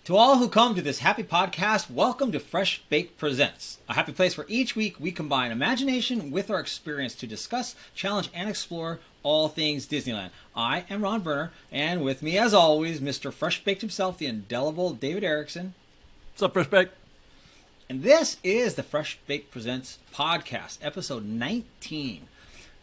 To all who come to this happy podcast, welcome to FBPresents, a happy place where each week we combine imagination with our experience to discuss, challenge, and explore all things Disneyland. I am Ron Berner, and with me, as always, Mr. FreshBaked himself, the indelible David Erickson. What's up, FreshBaked? And this is the FBPresents podcast, episode 19.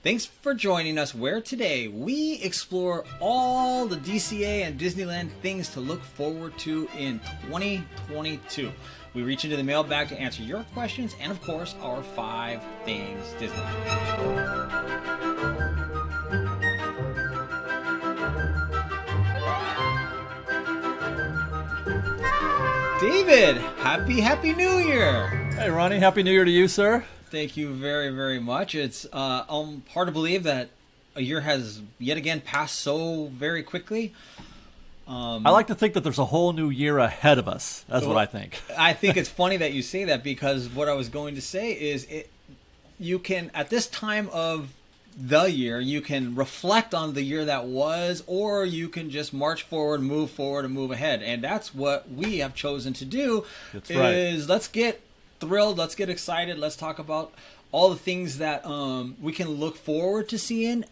Thanks for joining us, where today we explore all the DCA and Disneyland things to look forward to in 2022. We reach into the mailbag to answer your questions and, of course, our 5 things Disneyland. David, happy New Year! Hey, Ronnie, Happy New Year to you, sir. Thank you very, very much. It's hard to believe that a year has yet again passed so very quickly. I like to think that there's a whole new year ahead of us. That's what I think. I think it's funny that you say that, because what I was going to say is you can, at this time of the year, you can reflect on the year that was, or you can just march forward, and move ahead. And that's what we have chosen to do. That's right. Let's get thrilled, let's get excited, let's talk about all the things that we can look forward to seeing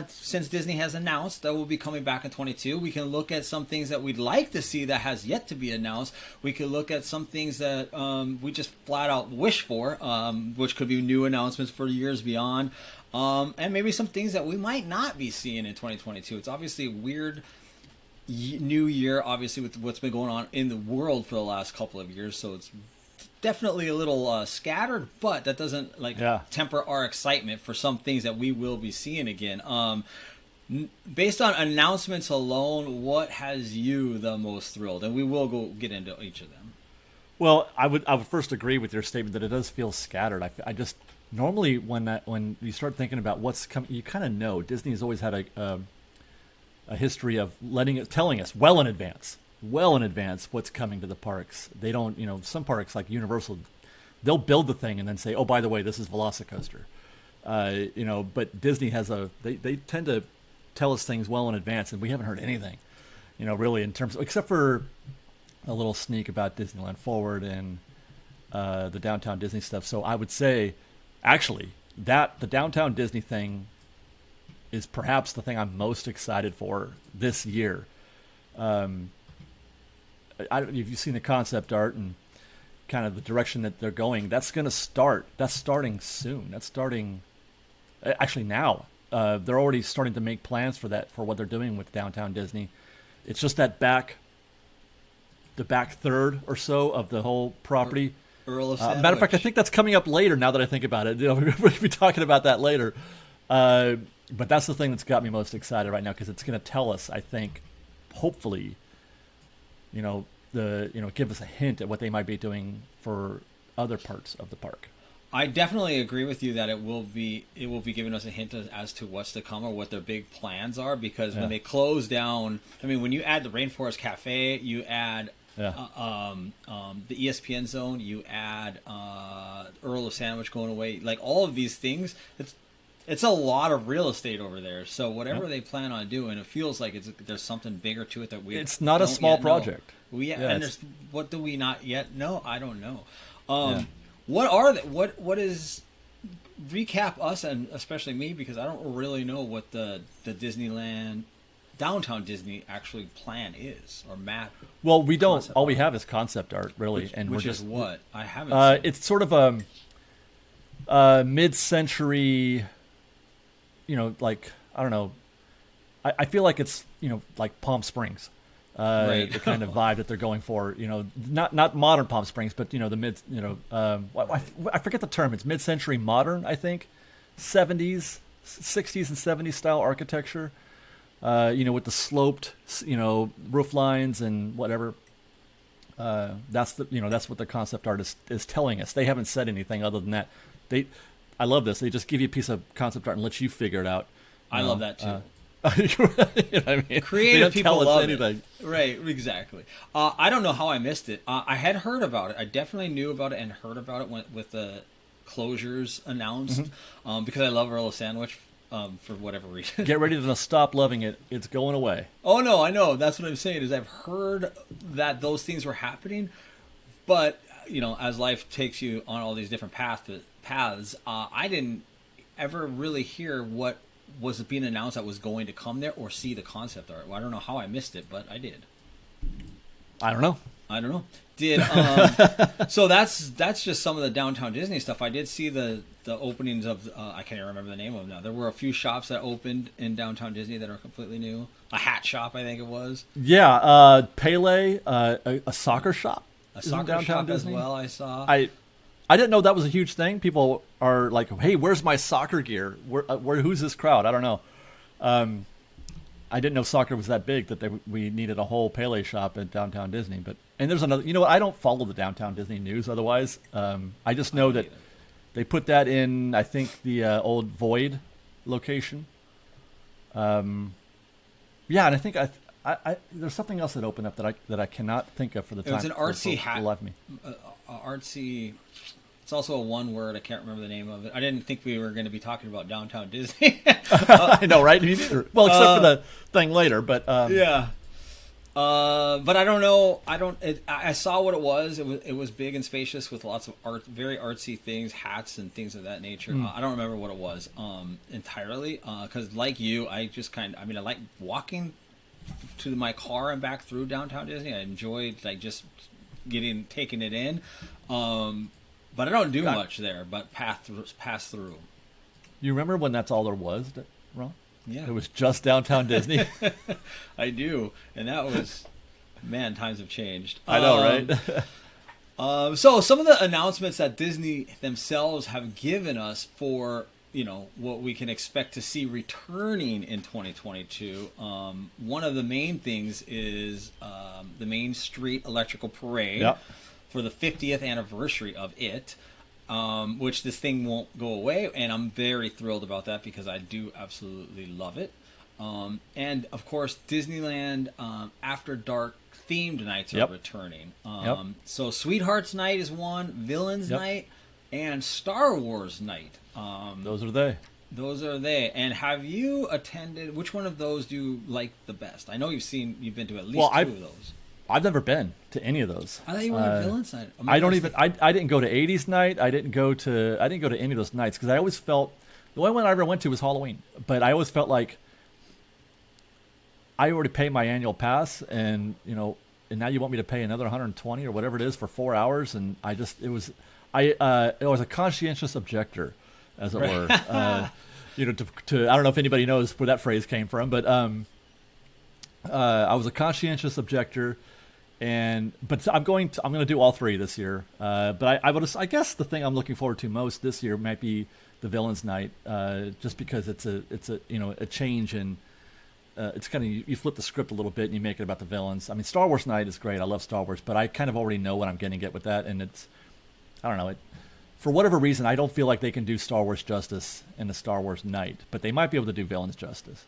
since Disney has announced that will be coming back in 22. We can look at some things that we'd like to see that has yet to be announced. We can look at some things that we just flat out wish for, which could be new announcements for years beyond, and maybe some things that we might not be seeing in 2022. It's obviously a weird new year, obviously, with what's been going on in the world for the last couple of years, so it's definitely a little scattered, but that doesn't temper our excitement for some things that we will be seeing again. Based on announcements alone, what has you the most thrilled? And we will get into each of them. Well, I would first agree with your statement that it does feel scattered. I just normally when you start thinking about what's coming, you kind of know Disney has always had a history of telling us well in advance what's coming to the parks. They don't, some parks like Universal, they'll build the thing and then say, oh, by the way, this is Velocicoaster. But Disney has they tend to tell us things well in advance, and we haven't heard anything, really in terms of, except for a little sneak about Disneyland Forward and the Downtown Disney stuff. So I would say, actually, that the Downtown Disney thing is perhaps the thing I'm most excited for this year. I don't know if you've seen the concept art and kind of the direction that they're going. That's going to start. That's starting soon. That's starting actually now. They're already starting to make plans for that, for what they're doing with Downtown Disney. It's just the back third or so of the whole property. Earl of Sandwich. Matter of fact, I think that's coming up later. Now that I think about it, we'll be talking about that later. But that's the thing that's got me most excited right now, because it's going to tell us, I think, hopefully, give us a hint at what they might be doing for other parts of the park. I definitely agree with you that it will be giving us a hint as to what's to come or what their big plans are, because when they close down, when you add the Rainforest Cafe, you add the ESPN Zone, you add Earl of Sandwich going away, like all of these things, it's a lot of real estate over there. So whatever they plan on doing, it feels like there's something bigger to it that we. It's not a small project. What do we not yet know? I don't know. What is, recap us, and especially me, because I don't really know what the Disneyland Downtown Disney actually plan is, or map. Well, we don't. All we have is concept art, really, which is what I haven't. It's sort of a mid-century. Like, I don't know. I feel like it's, like Palm Springs, right. The kind of vibe that they're going for. Not modern Palm Springs, but the mid. I forget the term. It's mid-century modern, I think. 60s and 70s style architecture. With the sloped, roof lines and whatever. That's what the concept art is telling us. They haven't said anything other than that. I love this. They just give you a piece of concept art and let you figure it out. I love that too. Creative people love anything. It. Right, exactly. I don't know how I missed it. I had heard about it. I definitely knew about it and heard about it with the closures announced, because I love Earl of Sandwich. for whatever reason. Get ready to stop loving it. It's going away. Oh no, I know. That's what I'm saying. Is I've heard that those things were happening, but as life takes you on all these different paths, I didn't ever really hear what was being announced that was going to come there or see the concept art. Well, I don't know how I missed it, but I did. I don't know. Did so that's just some of the Downtown Disney stuff. I did see the openings of I can't even remember the name of them now. There were a few shops that opened in Downtown Disney that are completely new. A hat shop, I think it was. Yeah, Pele, a soccer shop. A soccer shop Disney as well. I saw. I didn't know that was a huge thing. People are like, "Hey, where's my soccer gear? Who's this crowd?" I don't know. I didn't know soccer was that big that we needed a whole Pele shop at Downtown Disney. And there's another. You know what? I don't follow the Downtown Disney news otherwise. I just know that they put that in. I think the old Void location. Yeah, and I think I there's something else that opened up that I cannot think of for the time. It was an artsy hat. Left me. Artsy. It's also a one word. I can't remember the name of it. I didn't think we were going to be talking about Downtown Disney. I know, right? Me neither. Well, except for the thing later, but yeah. But I don't know. I saw what it was. It was big and spacious with lots of art, very artsy things, hats and things of that nature. I don't remember what it was entirely. Because like you, I just I like walking to my car and back through Downtown Disney. I enjoyed taking it in. But I don't do much there, but pass through. You remember when that's all there was, Ron? Yeah. It was just Downtown Disney. I do. And that was, man, times have changed. I know, right? So some of the announcements that Disney themselves have given us for, what we can expect to see returning in 2022. One of the main things is the Main Street Electrical Parade. Yep. For the 50th anniversary of it, which this thing won't go away, and I'm very thrilled about that because I do absolutely love it. And of course, Disneyland After Dark themed nights are returning. So Sweethearts Night is one, Villains Night, and Star Wars Night. Those are they. Those are they. And have you attended? Which one of those do you like the best? I know you've been to at least two of those. I've never been to any of those. I thought you went to Villains Night. I don't even. I didn't go to 80s night. I didn't go to any of those nights because I always felt the only one I ever went to was Halloween. But I always felt like I already paid my annual pass, and now you want me to pay another 120 or whatever it is for 4 hours, and it was a conscientious objector, as it were. I don't know if anybody knows where that phrase came from, but I was a conscientious objector. But I'm going to do all three this year. But I guess the thing I'm looking forward to most this year might be the Villains Night, just because it's a change in. It's kind of you flip the script a little bit and you make it about the villains. I mean, Star Wars Night is great. I love Star Wars, but I kind of already know what I'm going to get with that, and I don't know. For whatever reason, I don't feel like they can do Star Wars justice in the Star Wars Night, but they might be able to do villains justice.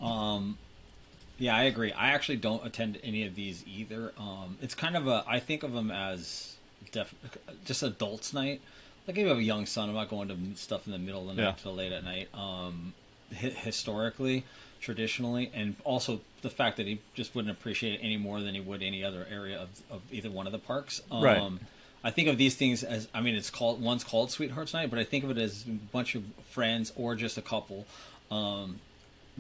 Yeah, I agree. I actually don't attend any of these either. It's kind of I think of them as just adults' night. Like if you have a young son, I'm not going to stuff in the middle of the night till late at night. Historically, traditionally, and also the fact that he just wouldn't appreciate it any more than he would any other area of either one of the parks. Right. I think of these things as, one's called Sweethearts Night, but I think of it as a bunch of friends or just a couple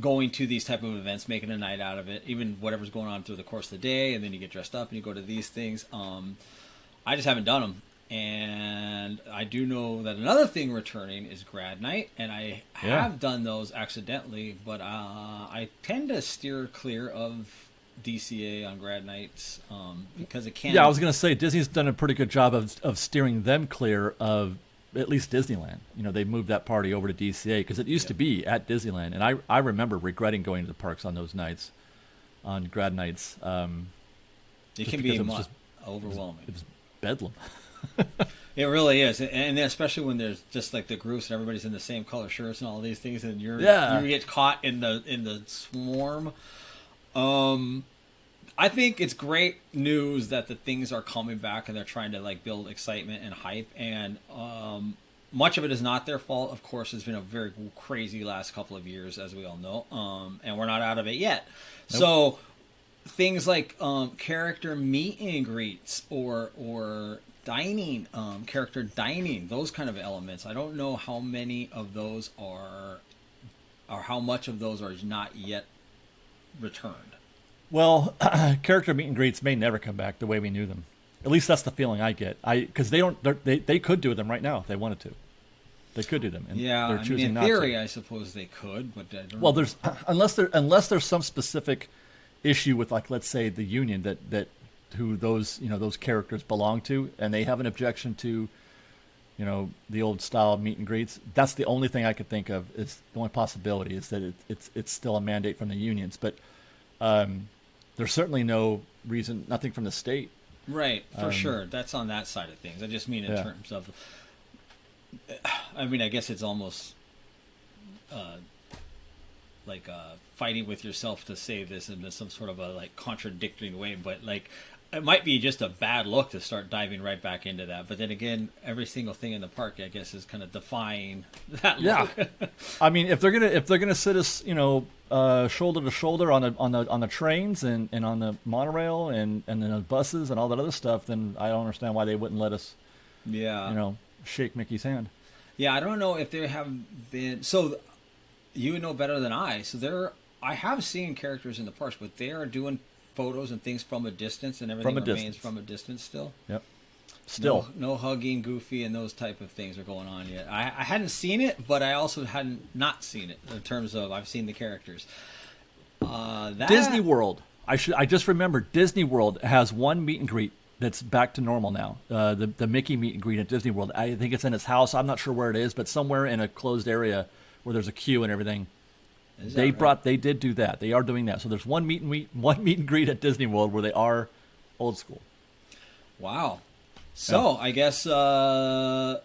going to these type of events, making a night out of it, even whatever's going on through the course of the day, and then you get dressed up and you go to these things. I just haven't done them. And I do know that another thing returning is Grad Night, and I have done those accidentally, but I tend to steer clear of DCA on Grad Nights because it can. Yeah, I was going to say Disney's done a pretty good job of steering them clear of at least Disneyland. They moved that party over to DCA because it used to be at Disneyland, and I remember regretting going to the parks on those nights, on Grad Nights. It can be overwhelming. It was bedlam. It really is, and especially when there's just like the groups and everybody's in the same color shirts and all these things, and you get caught in the swarm. I think it's great news that the things are coming back and they're trying to like build excitement and hype, and much of it is not their fault. Of course, it's been a very crazy last couple of years, as we all know, and we're not out of it yet. Nope. So things like character meet and greets or dining, character dining, those kind of elements. I don't know how many of those are, or how much of those are not yet returned. Well, character meet and greets may never come back the way we knew them. At least that's the feeling I get. Because they could do them right now if they wanted to. They could do them. And yeah, they're choosing in not theory, to. I suppose they could, but I don't well, know. there's unless there's some specific issue with, like, let's say the union that who those those characters belong to, and they have an objection to the old style of meet and greets. That's the only thing I could think of. Is the only possibility is that it's still a mandate from the unions, but there's certainly no reason, nothing from the state. Right, for sure. That's on that side of things. I just mean in terms of, I mean, I guess it's almost like fighting with yourself to say this in some sort of a like contradicting way, but like it might be just a bad look to start diving right back into that. But then again, every single thing in the park, I guess, is kind of defying that look. Yeah, I mean, if they're gonna sit us, shoulder to shoulder on the trains and on the monorail and the buses and all that other stuff, then I don't understand why they wouldn't let us, shake Mickey's hand. Yeah, I don't know if there have been. So you would know better than I. So I have seen characters in the parks, but they are doing photos and things from a distance, and everything remains from a distance still. Yep. Still. No hugging, Goofy, and those type of things are going on yet. I hadn't seen it, but I also hadn't not seen it in terms of I've seen the characters. Disney World. I just remembered Disney World has one meet and greet that's back to normal now. The Mickey meet and greet at Disney World. I think it's in his house. I'm not sure where it is, but somewhere in a closed area where there's a queue and everything. They did do that. They are doing that. So there's one meet and greet at Disney World where they are old school. Wow. So I guess I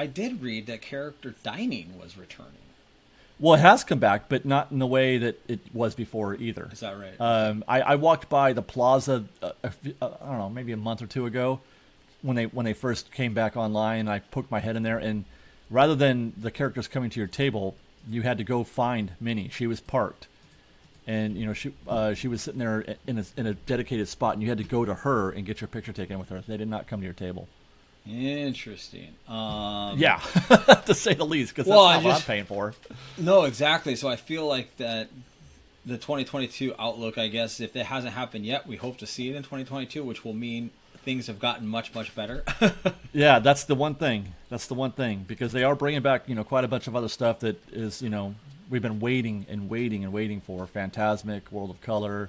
did read that character dining was returning. Well, it has come back, but not in the way that it was before either. Is that right? I walked by the plaza, I don't know, maybe a month or two ago, when they first came back online. And I poked my head in there, and rather than the characters coming to your table, you had to go find Minnie. She was parked, and she was sitting there in a dedicated spot, and you had to go to her and get your picture taken with her. They did not come to your table. Interesting. Yeah, to say the least, because that's not what I'm paying for. No, exactly. So I feel like that the 2022 outlook, I guess, if it hasn't happened yet, we hope to see it in 2022, which will mean things have gotten much, much better. Yeah, that's the one thing. Because they are bringing back, quite a bunch of other stuff that is, we've been waiting for. Fantasmic, World of Color,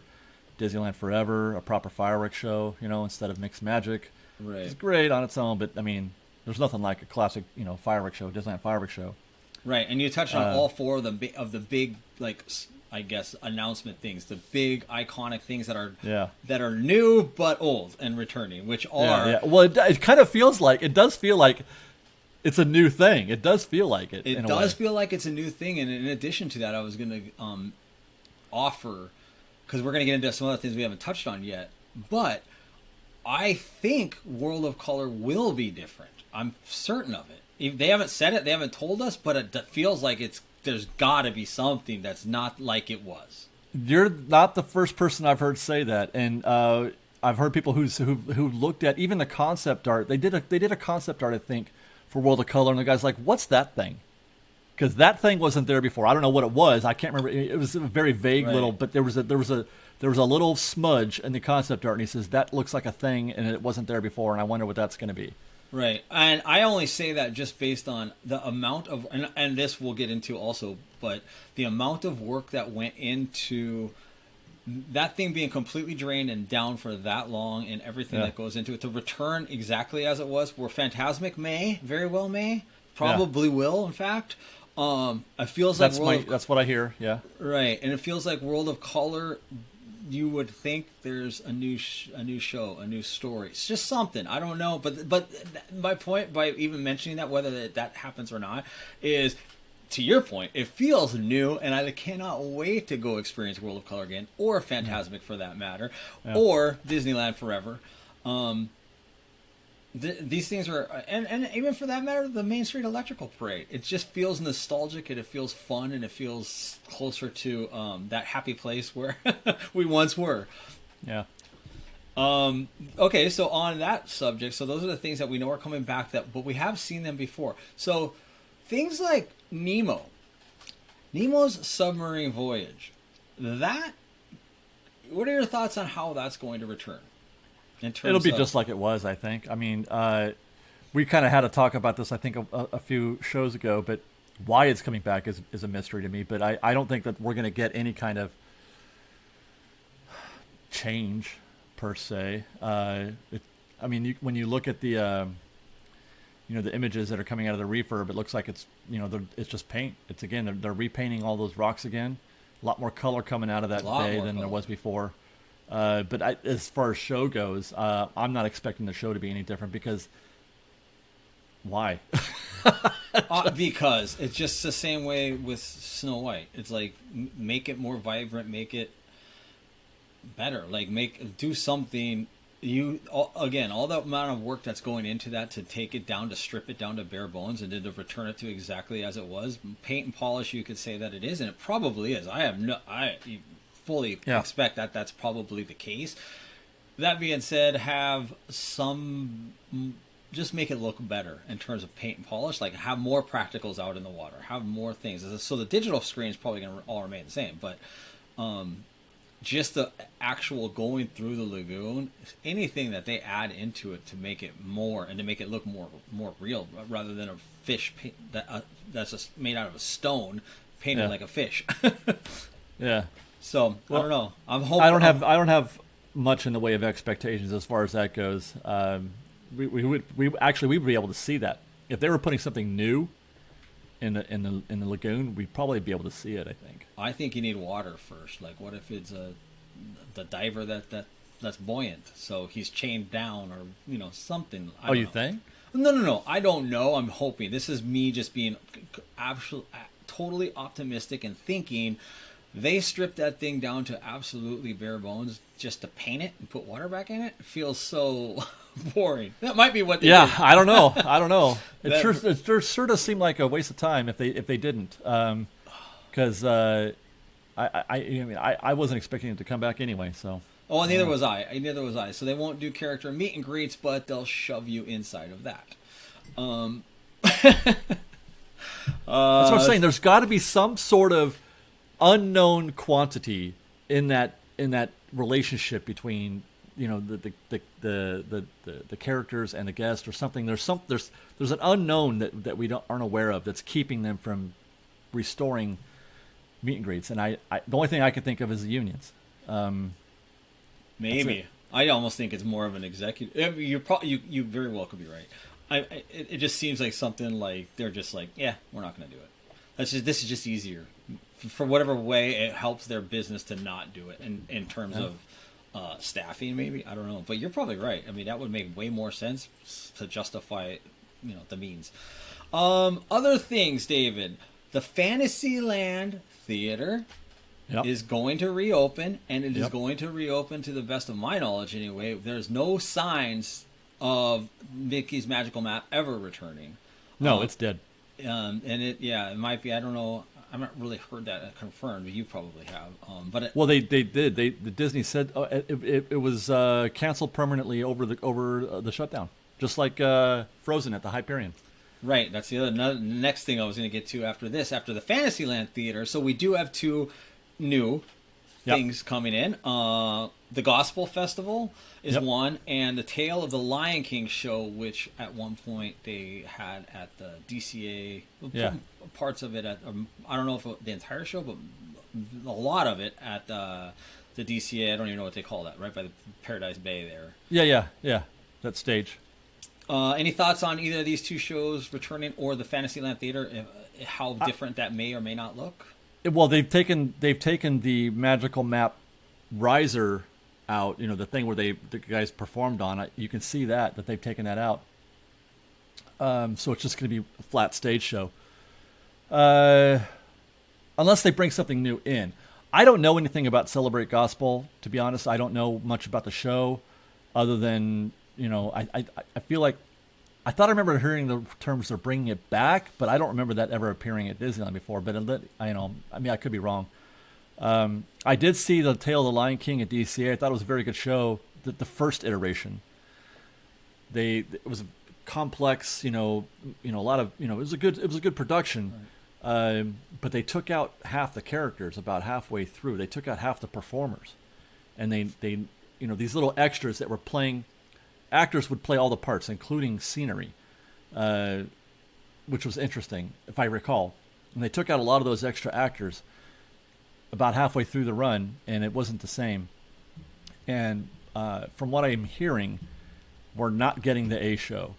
Disneyland Forever, a proper fireworks show, instead of mixed magic. Right. It's great on its own, but I mean, there's nothing like a classic, fireworks show, Disneyland fireworks show. Right, and you touched on all four of the big, like, I guess, announcement things, the big iconic things that are new but old and returning, which are. Yeah. Well, it kind of feels like it does feel like it's a new thing. It does feel like it. It does feel like it's a new thing, and in addition to that, I was going to offer, because we're going to get into some other things we haven't touched on yet, but I think World of Color will be different. I'm certain of it. If they haven't said it, they haven't told us, but it feels like there's got to be something that's not like it was. You're not the first person I've heard say that, and I've heard people who looked at even the concept art. They did a concept art, I think, for World of Color, and the guy's like, "What's that thing?" Because that thing wasn't there before. I don't know what it was. I can't remember. It was a very vague little, but there was a little smudge in the concept art, and he says that looks like a thing, and it wasn't there before, and I wonder what that's going to be. Right, and I only say that just based on the amount of, and this we'll get into also, but the amount of work that went into that thing being completely drained and down for that long, and everything that goes into it to return exactly as it was. Where Fantasmic very well probably will, in fact. It feels like that's what I hear. Yeah, right, and it feels like World of Color. You would think there's a new show, a new story. It's just something. I don't know, but my point by even mentioning that, whether that happens or not, is to your point. It feels new, and I cannot wait to go experience World of Color again, or Fantasmic for that matter, or Disneyland Forever. these things are, and even for that matter, the Main Street Electrical Parade. It just feels nostalgic, and it feels fun, and it feels closer to that happy place where we once were. Yeah. Okay, so on that subject, so those are the things that we know are coming back, but we have seen them before. So things like Nemo's Submarine Voyage. What are your thoughts on how that's going to return? It'll be just like it was, I think. I mean, we kind of had a talk about this, I think, a few shows ago, but why it's coming back is a mystery to me. But I don't think that we're going to get any kind of change per se. When you look at the the images that are coming out of the refurb, it looks like it's it's just paint. It's again they're repainting all those rocks again. A lot more color coming out of that bay than there was before. But as far as show goes, I'm not expecting the show to be any different because why? Because it's just the same way with Snow White. It's like make it more vibrant, make it better, like do something. All the amount of work that's going into that to take it down, to strip it down to bare bones, and then to return it to exactly as it was. Paint and polish, you could say that it is, and it probably is. I fully expect that that's probably the case. That being said, just make it look better in terms of paint and polish. Like have more practicals out in the water, have more things. So the digital screen is probably going to all remain the same, but just the actual going through the lagoon, anything that they add into it to make it more and to make it look more real, rather than a fish that's just made out of a stone painted like a fish. Yeah. So I don't know. I'm hoping. I don't have much in the way of expectations as far as that goes. We'd be able to see that if they were putting something new in the lagoon. We'd probably be able to see it. I think you need water first. Like, what if it's the diver that's buoyant, so he's chained down, or something. You think? No. I don't know. I'm hoping. This is me just being totally optimistic and thinking. They stripped that thing down to absolutely bare bones just to paint it and put water back in it. It feels so boring. That might be what they did. I don't know. It sure does seem like a waste of time if they didn't. Because I wasn't expecting it to come back anyway. So. Oh, and neither was I. So they won't do character meet and greets, but they'll shove you inside of that. That's what I'm saying. There's got to be some sort of unknown quantity in that relationship between the characters and the guest or something. There's an unknown that we aren't aware of that's keeping them from restoring meet and greets. And I the only thing I can think of is the unions. Maybe I almost think it's more of an executive. You very well could be right. It just seems like something like they're just like, yeah, we're not going to do it. This is just easier. For whatever way it helps their business to not do it in terms of staffing, maybe. I don't know, but you're probably right. I mean, that would make way more sense to justify the means. Other things, David. The Fantasyland Theater is going to reopen, and it is going to reopen, to the best of my knowledge anyway. There's no signs of Mickey's Magical Map ever returning. No, it's dead. And it might be. I don't know. I've not really heard that confirmed, but you probably have. They did. The Disney said it was canceled permanently over the shutdown, just like Frozen at the Hyperion. Right. That's the next thing I was going to get to after this, after the Fantasyland Theater. So we do have two new things coming in. The Gospel Festival is one, and the Tale of the Lion King show, which at one point they had at the DCA. Parts of it at I don't know if the entire show, but a lot of it at the DCA. I don't even know what they call that. Right by the Paradise Bay there. Yeah. That stage. Any thoughts on either of these two shows returning, or the Fantasyland Theater? How different that may or may not look. Well, they've taken the Magical Map riser out. The thing where the guys performed on it. You can see that they've taken that out. So it's just going to be a flat stage show. Unless they bring something new in. I don't know anything about Celebrate Gospel, to be honest. I don't know much about the show other than I feel like I thought I remember hearing the terms they're bringing it back, but I don't remember that ever appearing at Disneyland before. But I could be wrong. I did see the Tale of the Lion King at DCA. I thought it was a very good show. The first iteration, it was complex. A lot of it was a good production. Right. But they took out half the characters about halfway through. They took out half the performers, and they these little extras that were playing. Actors would play all the parts, including scenery, which was interesting, if I recall. And they took out a lot of those extra actors about halfway through the run, and it wasn't the same. And from what I'm hearing, we're not getting the A show.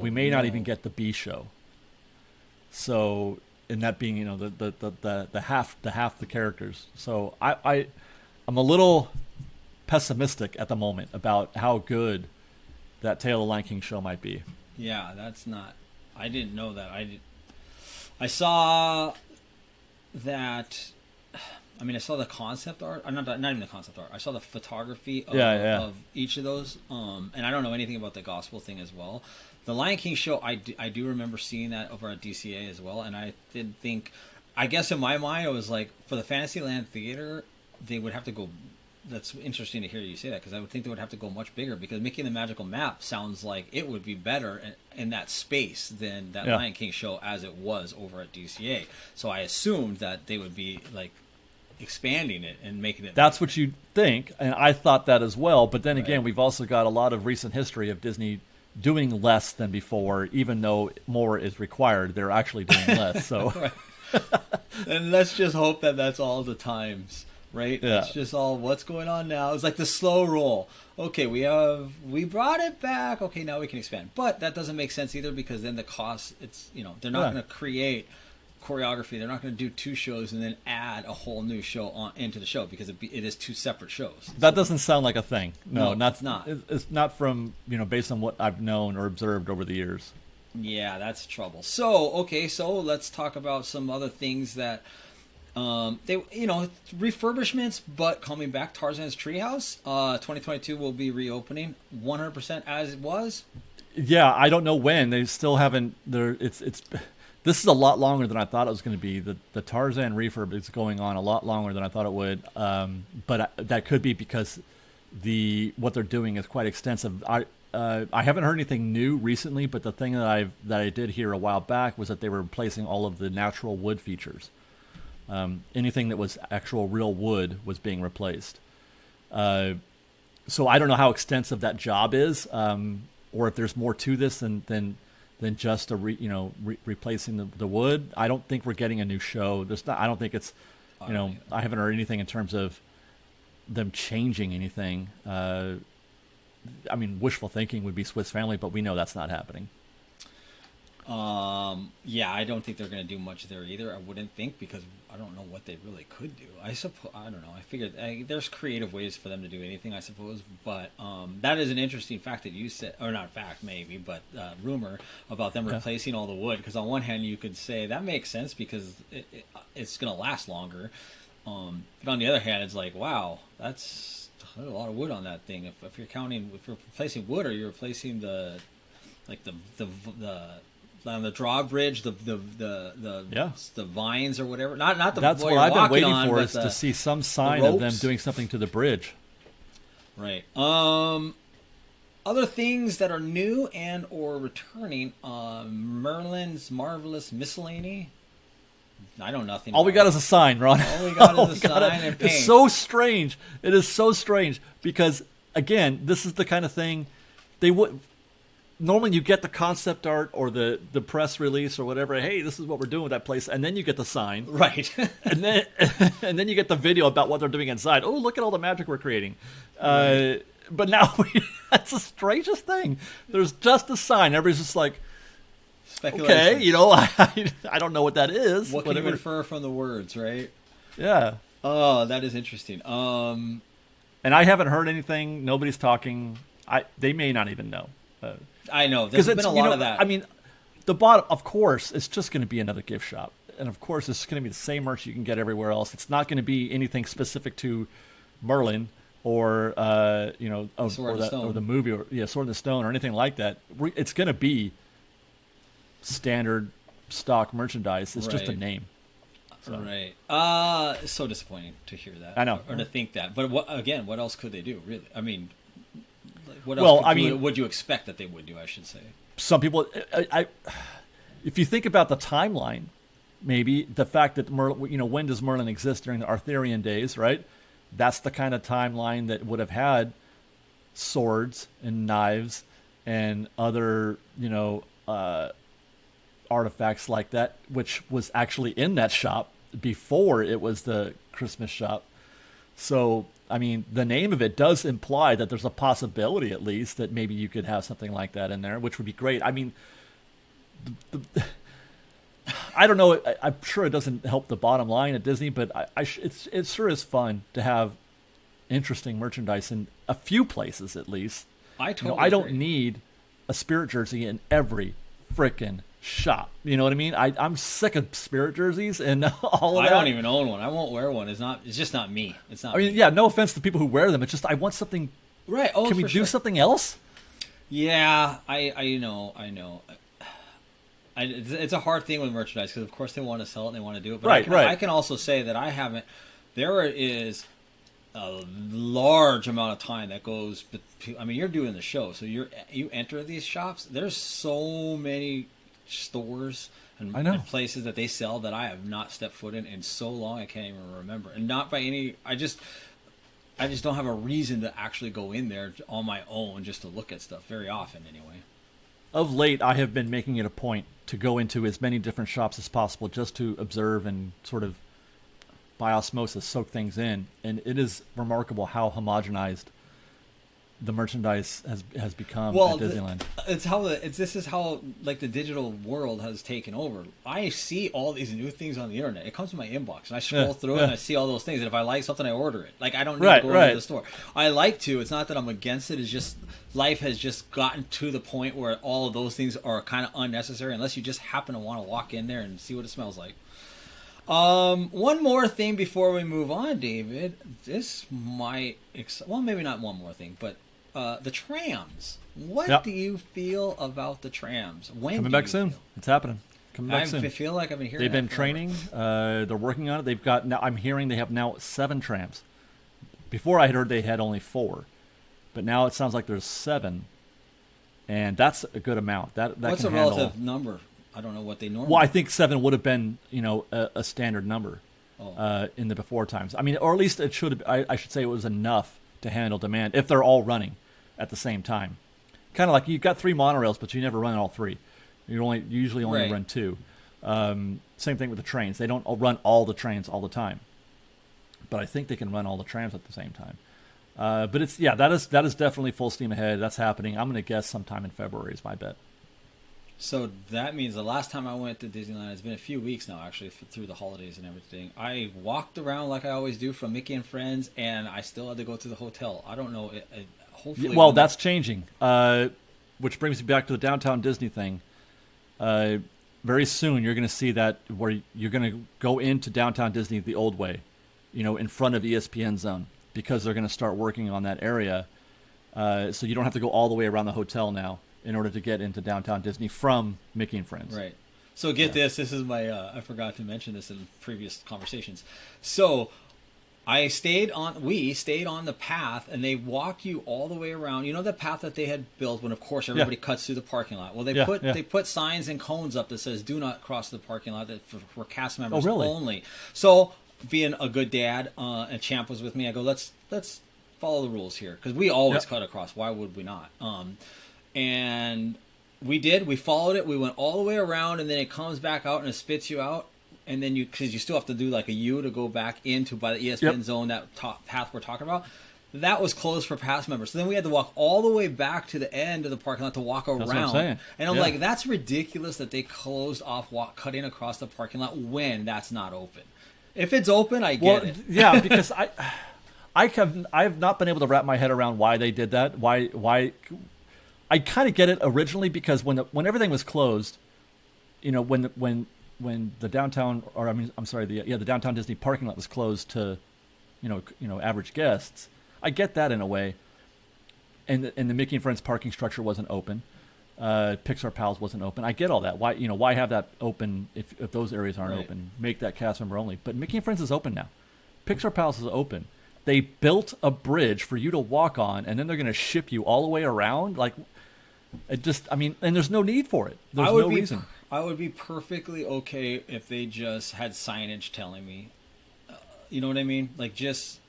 We may not even get the B show. So, and that being the half the characters. So I'm a little pessimistic at the moment about how good that Tale of the Lion King show might be. Yeah, that's not. I didn't know that. I saw that. I mean, I saw the concept art. Not even the concept art. I saw the photography of each of those. And I don't know anything about the gospel thing as well. The Lion King show, I do remember seeing that over at DCA as well. And I did think, I guess in my mind, it was like for the Fantasyland Theater, they would have to go. That's interesting to hear you say that, because I would think they would have to go much bigger, because Mickey and the Magical Map sounds like it would be better in that space than that Lion King show as it was over at DCA. So I assumed that they would be like expanding it and making it. That's what you think, and I thought that as well. But then again, we've also got a lot of recent history of Disney doing less than before, even though more is required. They're actually doing less. So, and let's just hope that that's all the times. Right? Yeah. It's just all what's going on now. It's like the slow roll. Okay, we brought it back. Okay, now we can expand. But that doesn't make sense either, because then the cost, they're not going to create choreography. They're not going to do 2 shows and then add a whole new show into the show, because it is 2 separate shows. That doesn't sound like a thing. No, it's not. It's not from, based on what I've known or observed over the years. Yeah, that's trouble. So let's talk about some other things that refurbishments, but coming back. Tarzan's Treehouse, 2022 will be reopening 100% as it was. Yeah, I don't know when. They still haven't. This is a lot longer than I thought it was going to be. The Tarzan refurb is going on a lot longer than I thought it would. But that could be because what they're doing is quite extensive. I haven't heard anything new recently, but the thing that I did hear a while back was that they were replacing all of the natural wood features. Anything that was actual real wood was being replaced. So I don't know how extensive that job is, or if there's more to this than just replacing the wood. I don't think we're getting a new show. I don't think it's, I haven't heard anything in terms of them changing anything. Wishful thinking would be Swiss Family, but we know that's not happening. I don't think they're going to do much there either. I wouldn't think, because I don't know what they really could do. I don't know. I figured there's creative ways for them to do anything, I suppose. But that is an interesting fact that you said, or not fact maybe, but rumor about them replacing all the wood. Because on one hand, you could say that makes sense because it's going to last longer. But on the other hand, it's like, wow, that's a lot of wood on that thing. If you're replacing wood, or you're replacing the on the drawbridge, the vines or whatever. Not the. That's what I've been waiting for, is to see some sign of them doing something to the bridge. Right. Other things that are new and or returning. Merlin's Marvelous Miscellany. I know nothing. All we got is a sign, Ron. All we got is a sign and paint. It's so strange. It is so strange because, again, this is the kind of thing they would. Normally you get the concept art or the press release or whatever. Hey, this is what we're doing with that place, and then you get the sign, right? and then you get the video about what they're doing inside. Oh, look at all the magic we're creating. Right. But now that's the strangest thing. There's just a sign. Everybody's just like, okay, I don't know what that is. What can you infer from the words, right? Yeah. Oh, that is interesting. And I haven't heard anything. Nobody's talking. They may not even know. I know. There's been a lot of that. I mean, the bottom, of course, it's just going to be another gift shop. And, of course, it's going to be the same merch you can get everywhere else. It's not going to be anything specific to Merlin or or Sword in the Stone. the movie, or Sword in the Stone, or anything like that. It's going to be standard stock merchandise. It's just a Right. name. So. Right. It's so disappointing to hear that. I know. Or to think that. But what else could they do, really? I mean, like, what else Well, I mean, would you expect that they would do, I should say? Some people, if you think about the timeline, maybe the fact that when does Merlin exist during the Arthurian days, right? That's the kind of timeline that would have had swords and knives and other, artifacts like that, which was actually in that shop before it was the Christmas shop. So, I mean, the name of it does imply that there's a possibility, at least, that maybe you could have something like that in there, which would be great. I mean, I don't know. I'm sure it doesn't help the bottom line at Disney, but it sure is fun to have interesting merchandise in a few places, at least. I totally I don't agree. need a Spirit jersey in every frickin' shop. You know what I mean? I'm sick of Spirit jerseys and all of that. I don't even own one. I won't wear one. It's just not me. It's not. I mean, me. yeah, no offense to people who wear them. It's just I want something. Right. Oh, Can we for do sure. something else? Yeah, I know. It's a hard thing with merchandise because, of course, they want to sell it and they want to do it. But Right. I can also say that I haven't. There is a large amount of time that goes. I mean, you're doing the show, so you enter these shops. There's so many stores and places that they sell that I have not stepped foot in so long I can't even remember. And not by any. I just don't have a reason to actually go in there on my own just to look at stuff very often anyway. Of late, I have been making it a point to go into as many different shops as possible just to observe and sort of by osmosis soak things in. And it is remarkable how homogenized the merchandise has become at Disneyland. This is how like the digital world has taken over. I see all these new things on the internet. It comes to my inbox and I scroll through it and I see all those things. And if I like something, I order it. Like I don't need to go to the store. I like to. It's not that I'm against it. It's just life has just gotten to the point where all of those things are kind of unnecessary unless you just happen to want to walk in there and see what it smells like. One more thing before we move on, David. This might maybe not one more thing, but the trams. What do you feel about the trams? Coming back soon. It's happening. Coming back soon. I feel like I've been hearing. They've been training. They're working on it. They've got now. I'm hearing they have now 7 trams. Before I had heard they had only 4, but now it sounds like there's 7, and that's a good amount. What's a relative number? I don't know what they normally. Well, I think 7 would have been a standard number in the before times. I mean, or at least it should. I should say it was enough to handle demand if they're all running at the same time. Kind of like you've got 3 monorails, but you never run all 3. You usually only run 2. Same thing with the trains. They don't run all the trains all the time, but I think they can run all the trams at the same time. But that is definitely full steam ahead. That's happening. I'm going to guess sometime in February is my bet. So that means the last time I went to Disneyland, it's been a few weeks now, actually, through the holidays and everything. I walked around like I always do from Mickey and Friends, and I still had to go to the hotel. I don't know. Hopefully, well, that's changing. Which brings me back to the Downtown Disney thing. Very soon, you're going to see that where you're going to go into Downtown Disney the old way, in front of ESPN Zone, because they're going to start working on that area. So you don't have to go all the way around the hotel now in order to get into Downtown Disney from Mickey and Friends. Right. So get this. This is my, I forgot to mention this in previous conversations. So we stayed on the path, and they walk you all the way around. You know the path that they had built when, of course, everybody cuts through the parking lot. Well, they put signs and cones up that says "Do not cross the parking lot." That for cast members only. So, being a good dad, and Champ was with me, I go, let's follow the rules here because we always cut across. Why would we not? And we did. We followed it. We went all the way around, and then it comes back out and it spits you out. And then because you still have to do like a U to go back into by the ESPN Zone, that path we're talking about. That was closed for pass members. So then we had to walk all the way back to the end of the parking lot to walk around. That's what I'm saying. And I'm like, that's ridiculous that they closed off cutting across the parking lot when that's not open. If it's open, I get it. Yeah, because I have not been able to wrap my head around why they did that. Why I kind of get it originally because when everything was closed, when the downtown the Downtown Disney parking lot was closed to, average guests, I get that in a way. And the Mickey and Friends parking structure wasn't open. Pixar Pals wasn't open. I get all that. Why have that open if those areas aren't open? Make that cast member only. But Mickey and Friends is open now. Pixar Pals is open. They built a bridge for you to walk on, and then they're going to ship you all the way around. Like, and there's no need for it. There's no reason. I would be perfectly okay if they just had signage telling me. You know what I mean? Like, just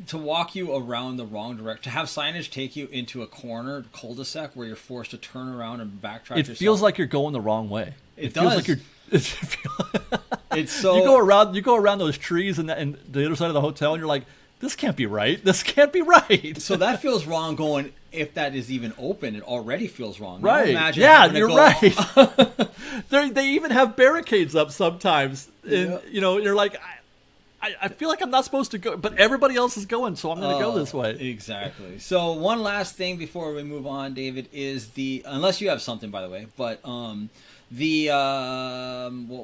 to walk you around the wrong direction, to have signage take you into a corner cul-de-sac where you're forced to turn around and backtrack. It feels like you're going the wrong way. It feels does. like you're. It's so you go around those trees and the other side of the hotel, and you're like, this can't be right. This can't be right. So that feels wrong. Going, if that is even open, it already feels wrong. Right? Imagine you're right. They even have barricades up sometimes, and you're like, I feel like I'm not supposed to go, but everybody else is going, so I'm going to go this way. Exactly. So one last thing before we move on, David, is unless you have something, by the way, but what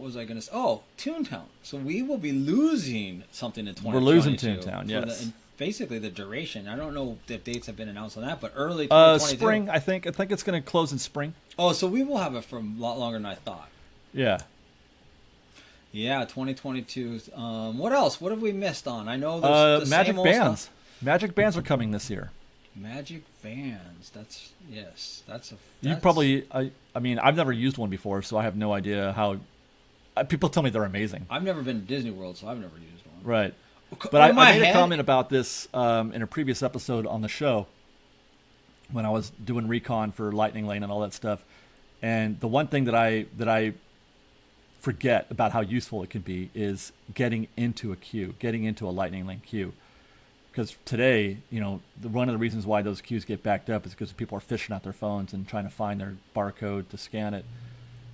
was I going to say? Oh, Toontown. So we will be losing something in 2022. We're losing Toontown, yes. Basically the duration. I don't know if dates have been announced on that, but early 2022. Spring, I think it's going to close in spring. Oh, so we will have it for a lot longer than I thought. Yeah. Yeah, 2022. What else? What have we missed on? I know there's the Magic same old Bands. stuff. Magic Bands are coming this year. Magic Bands. That's you probably. I've never used one before, so I have no idea how. People tell me they're amazing. I've never been to Disney World, so I've never used one. Right, but I made a comment about this in a previous episode on the show when I was doing recon for Lightning Lane and all that stuff. And the one thing that I forget about how useful it can be is getting into a queue, getting into a Lightning Lane queue. Because today, one of the reasons why those queues get backed up is because people are fishing out their phones and trying to find their barcode to scan it.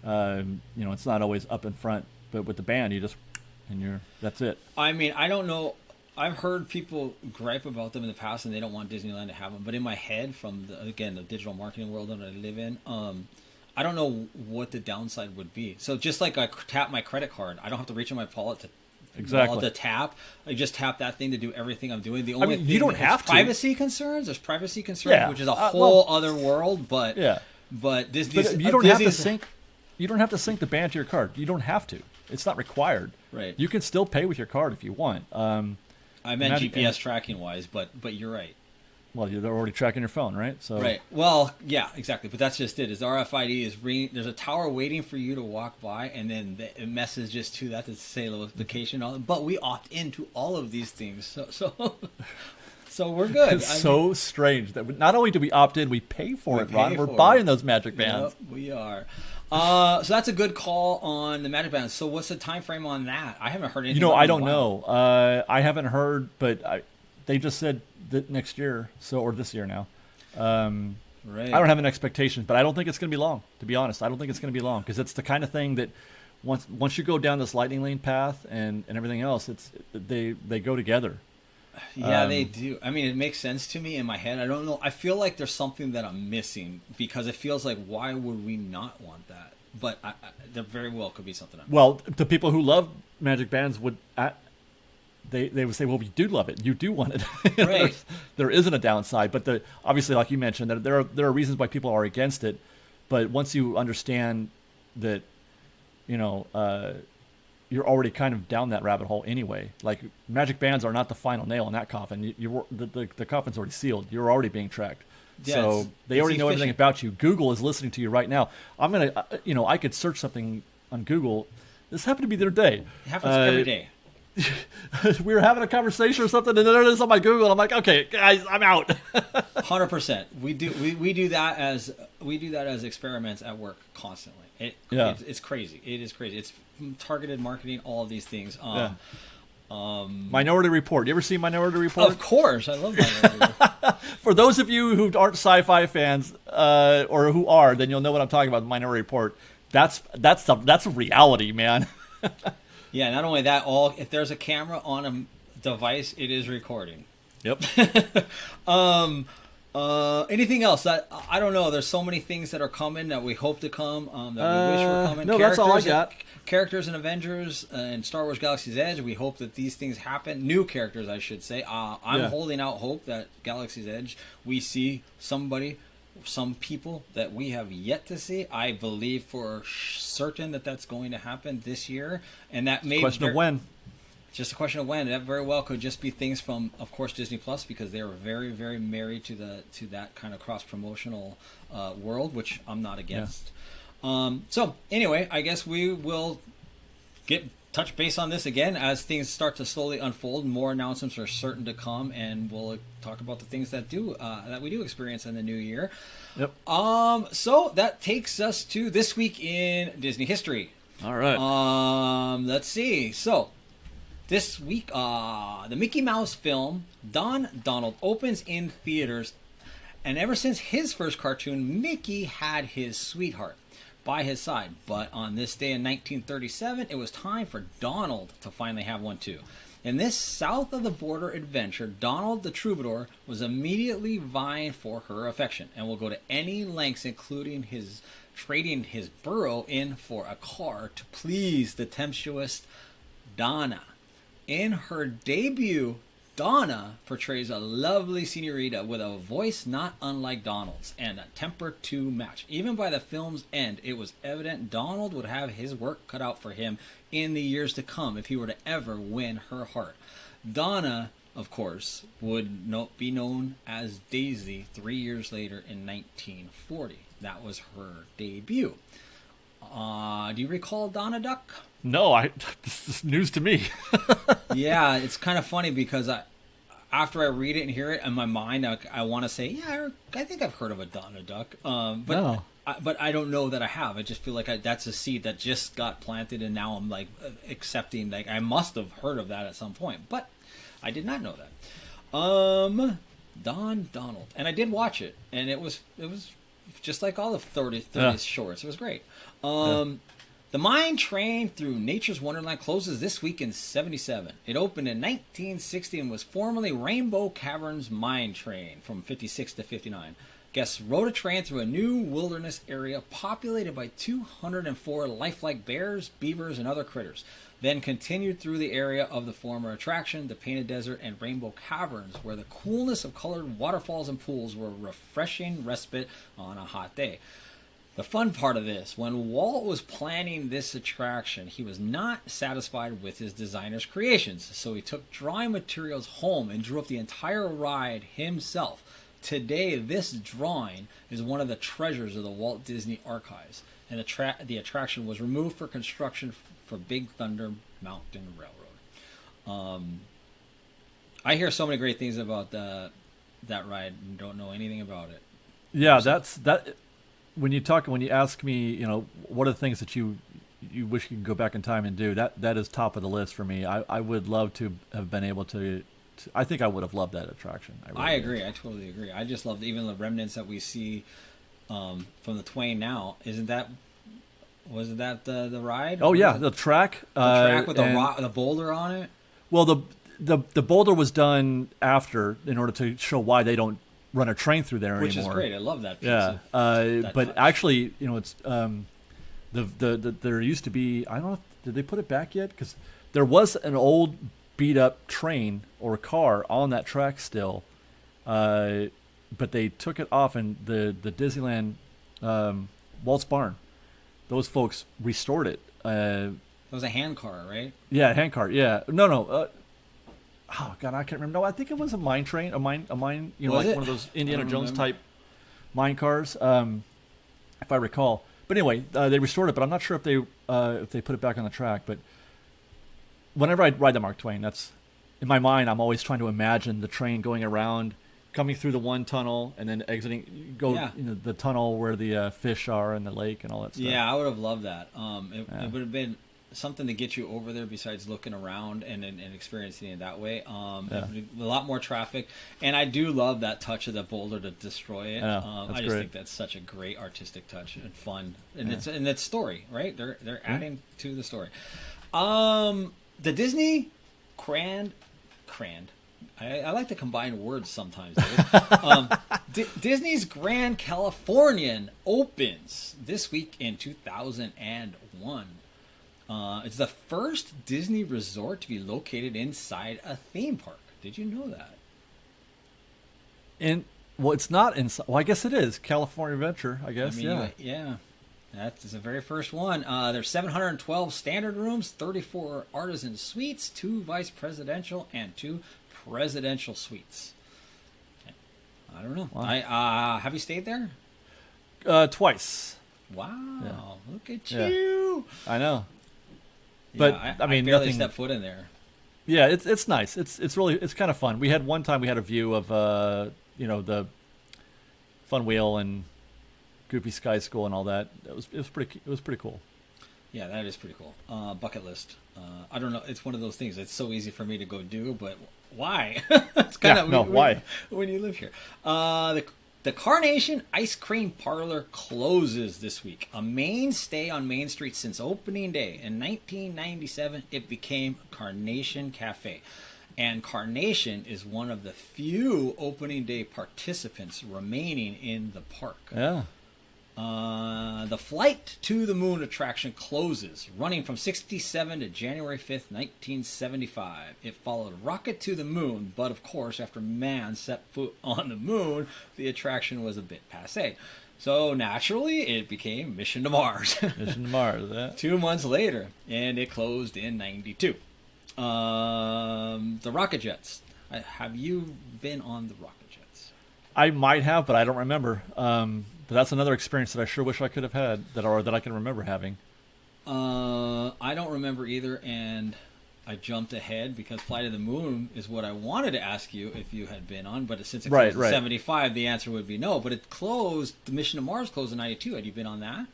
It's not always up in front, but with the band, that's it. I mean, I don't know. I've heard people gripe about them in the past, and they don't want Disneyland to have them. But in my head, from the digital marketing world that I live in, I don't know what the downside would be. So just like I tap my credit card, I don't have to reach in my wallet to tap. I just tap that thing to do everything I'm doing. The only thing you don't have to. Privacy concerns. There's privacy concerns, which is a whole other world. But Disney. But you don't have to sync. You don't have to sync the band to your card. You don't have to. It's not required. Right. You can still pay with your card if you want. I meant GPS tracking wise, but you're right. Well, they're already tracking your phone, right? So right. Well, yeah, exactly. But that's just it. Is RFID is ringing. There's a tower waiting for you to walk by, and then it messages to that to say location. But we opt into all of these things, so we're good. It's so strange that not only do we opt in, we pay for it, Ron. We're buying those Magic Bands. Yep, we are. So that's a good call on the Magic Bands. So what's the time frame on that? I haven't heard anything. I don't know. I haven't heard, but they just said that next year, or this year now. Right. I don't have an expectation, but I don't think it's going to be long. To be honest, I don't think it's going to be long because it's the kind of thing that once you go down this Lightning Lane path and everything else, they go together. Yeah, they do. I mean, it makes sense to me in my head. I don't know. I feel like there's something that I'm missing because it feels like, why would we not want that? But there very well could be something. Well, the people who love Magic Bands would. They would say, well, you do love it. You do want it. Right. There isn't a downside. But obviously, like you mentioned, there are reasons why people are against it. But once you understand that, you're already kind of down that rabbit hole anyway. Like, Magic Bands are not the final nail in that coffin. The coffin's already sealed. You're already being tracked. Yeah, so they already know everything about you. Google is listening to you right now. I'm going to, I could search something on Google. This happened to be the other day. It happens every day. We were having a conversation or something, and there it is on my Google. And I'm like, okay, guys, I'm out. 100%. We do that as experiments at work constantly. It's crazy. It is crazy. It's targeted marketing. All of these things. Minority Report. You ever seen Minority Report? Of course, I love Minority Report. For those of you who aren't sci-fi fans, or who are, then you'll know what I'm talking about. Minority Report. That's a reality, man. Yeah, not only that, if there's a camera on a device, it is recording. Yep. Anything else? That I don't know. There's so many things that are coming that we hope to come. That we wish were coming. No, that's all I got. Characters in Avengers and Star Wars Galaxy's Edge. We hope that these things happen. New characters, I should say. I'm holding out hope that Galaxy's Edge we see some people that we have yet to see. I believe for certain that that's going to happen this year, and that may question of when. Just a question of when. That very well could just be things from, of course, Disney Plus, because they are very, very married to that kind of cross promotional world, which I'm not against. So anyway, I guess we will touch base on this again as things start to slowly unfold. More announcements are certain to come, and we'll talk about the things that we do experience in the new year. Yep. So that takes us to this week in Disney history. All right. Let's see. So this week, the Mickey Mouse film Donald opens in theaters, and ever since his first cartoon, Mickey had his sweetheart by his side. But on this day in 1937, it was time for Donald to finally have one too. In this south of the border adventure, Donald the Troubadour was immediately vying for her affection and will go to any lengths, including trading his burro in for a car to please the tempestuous Donna. In her debut, Donna portrays a lovely senorita with a voice not unlike Donald's and a temper to match. Even by the film's end, it was evident Donald would have his work cut out for him in the years to come if he were to ever win her heart. Donna, of course, would be known as Daisy 3 years later in 1940. That was her debut. Do you recall Donna Duck? No, this is news to me. Yeah, it's kind of funny because after I read it and hear it in my mind, I want to say, yeah, I think I've heard of a Donna Duck. But No. But I don't know that I have. I just feel like that's a seed that just got planted, and now I'm like accepting. Like I must have heard of that at some point, but I did not know that. Donald, and I did watch it, and it was just like all the 30s shorts. It was great. The mine train through nature's Wonderland closes this week in 1977. It opened in 1960 and was formerly Rainbow Caverns Mine Train from 1956 to 1959. Guests rode a train through a new wilderness area populated by 204 lifelike bears, beavers, and other critters. Then continued through the area of the former attraction, the Painted Desert and Rainbow Caverns, where the coolness of colored waterfalls and pools were a refreshing respite on a hot day. The fun part of this, when Walt was planning this attraction, he was not satisfied with his designer's creations, so he took drawing materials home and drew up the entire ride himself. Today, this drawing is one of the treasures of the Walt Disney Archives, and the attraction was removed for construction for Big Thunder Mountain Railroad. I hear so many great things about that ride and don't know anything about it. Yeah, that. When you ask me, what are the things that you wish you could go back in time and do, that is top of the list for me. I would love to have been able to I think I would have loved that attraction. I agree. I totally agree. I just loved even the remnants that we see from the Twain now. Wasn't that the ride? Oh yeah, the track. The track with the boulder on it. Well, the boulder was done after in order to show why they don't run a train through there Which anymore. Which is great. I love that piece. Yeah, but touch. Actually, it's there used to be. I don't know. Did they put it back yet? Because there was an old beat up train or car on that track still, but they took it off, and the Disneyland Walt's Barn, those folks restored it. It was a hand car, right? Yeah, hand car. Yeah, no. Oh God, I can't remember. No, I think it was a mine train, a mine. Like one of those Indiana Jones type mine cars, if I recall. But anyway, they restored it, but I'm not sure if they put it back on the track. But whenever I ride the Mark Twain, that's in my mind. I'm always trying to imagine the train going around, coming through the one tunnel, and then exiting, the tunnel where the fish are in the lake and all that stuff. Yeah, I would have loved that. It would have been something to get you over there besides looking around and experiencing it that way. A lot more traffic, and I do love that touch of the boulder to destroy it. I just think that's such a great artistic touch and fun, and it's story, right? They're adding to the story. The Disney Crand. I like to combine words sometimes. Disney's Grand Californian opens this week in 2001. It's the first Disney resort to be located inside a theme park. Did you know that? Well, it's not inside. Well, I guess it is California Adventure. I guess. Yeah. That's the very first one. There's 712 standard rooms, 34 artisan suites, 2 vice presidential, and 2 presidential suites. I don't know. Wow. Have you stayed there? Twice. Wow! Look at you. I know. But I mean, I barely nothing. stepped foot in there. Yeah, it's nice. It's really kind of fun. We had one time we had a view of the Fun Wheel and Goofy Sky School and all that. It was pretty cool. Yeah, that is pretty cool. Bucket list. I don't know. It's one of those things. It's so easy for me to go do, but why? It's kind of why when you live here. The Carnation Ice Cream Parlor closes this week. A mainstay on Main Street since opening day. In 1997, it became Carnation Cafe. And Carnation is one of the few opening day participants remaining in the park. Yeah. The Flight to the Moon attraction closes, running from 1967 to January 5th, 1975. It followed Rocket to the Moon, but of course, after man set foot on the moon, the attraction was a bit passé. So naturally, it became Mission to Mars. Mission to Mars. Yeah. 2 months later, and it closed in 92. The Rocket Jets. Have you been on the Rocket Jets? I might have, but I don't remember. But that's another experience that I sure wish I could have had that I can remember having. I don't remember either, and I jumped ahead because Flight of the Moon is what I wanted to ask you if you had been on, but since it closed in 75, the answer would be no. But it closed, the Mission to Mars closed in 92. Had you been on that?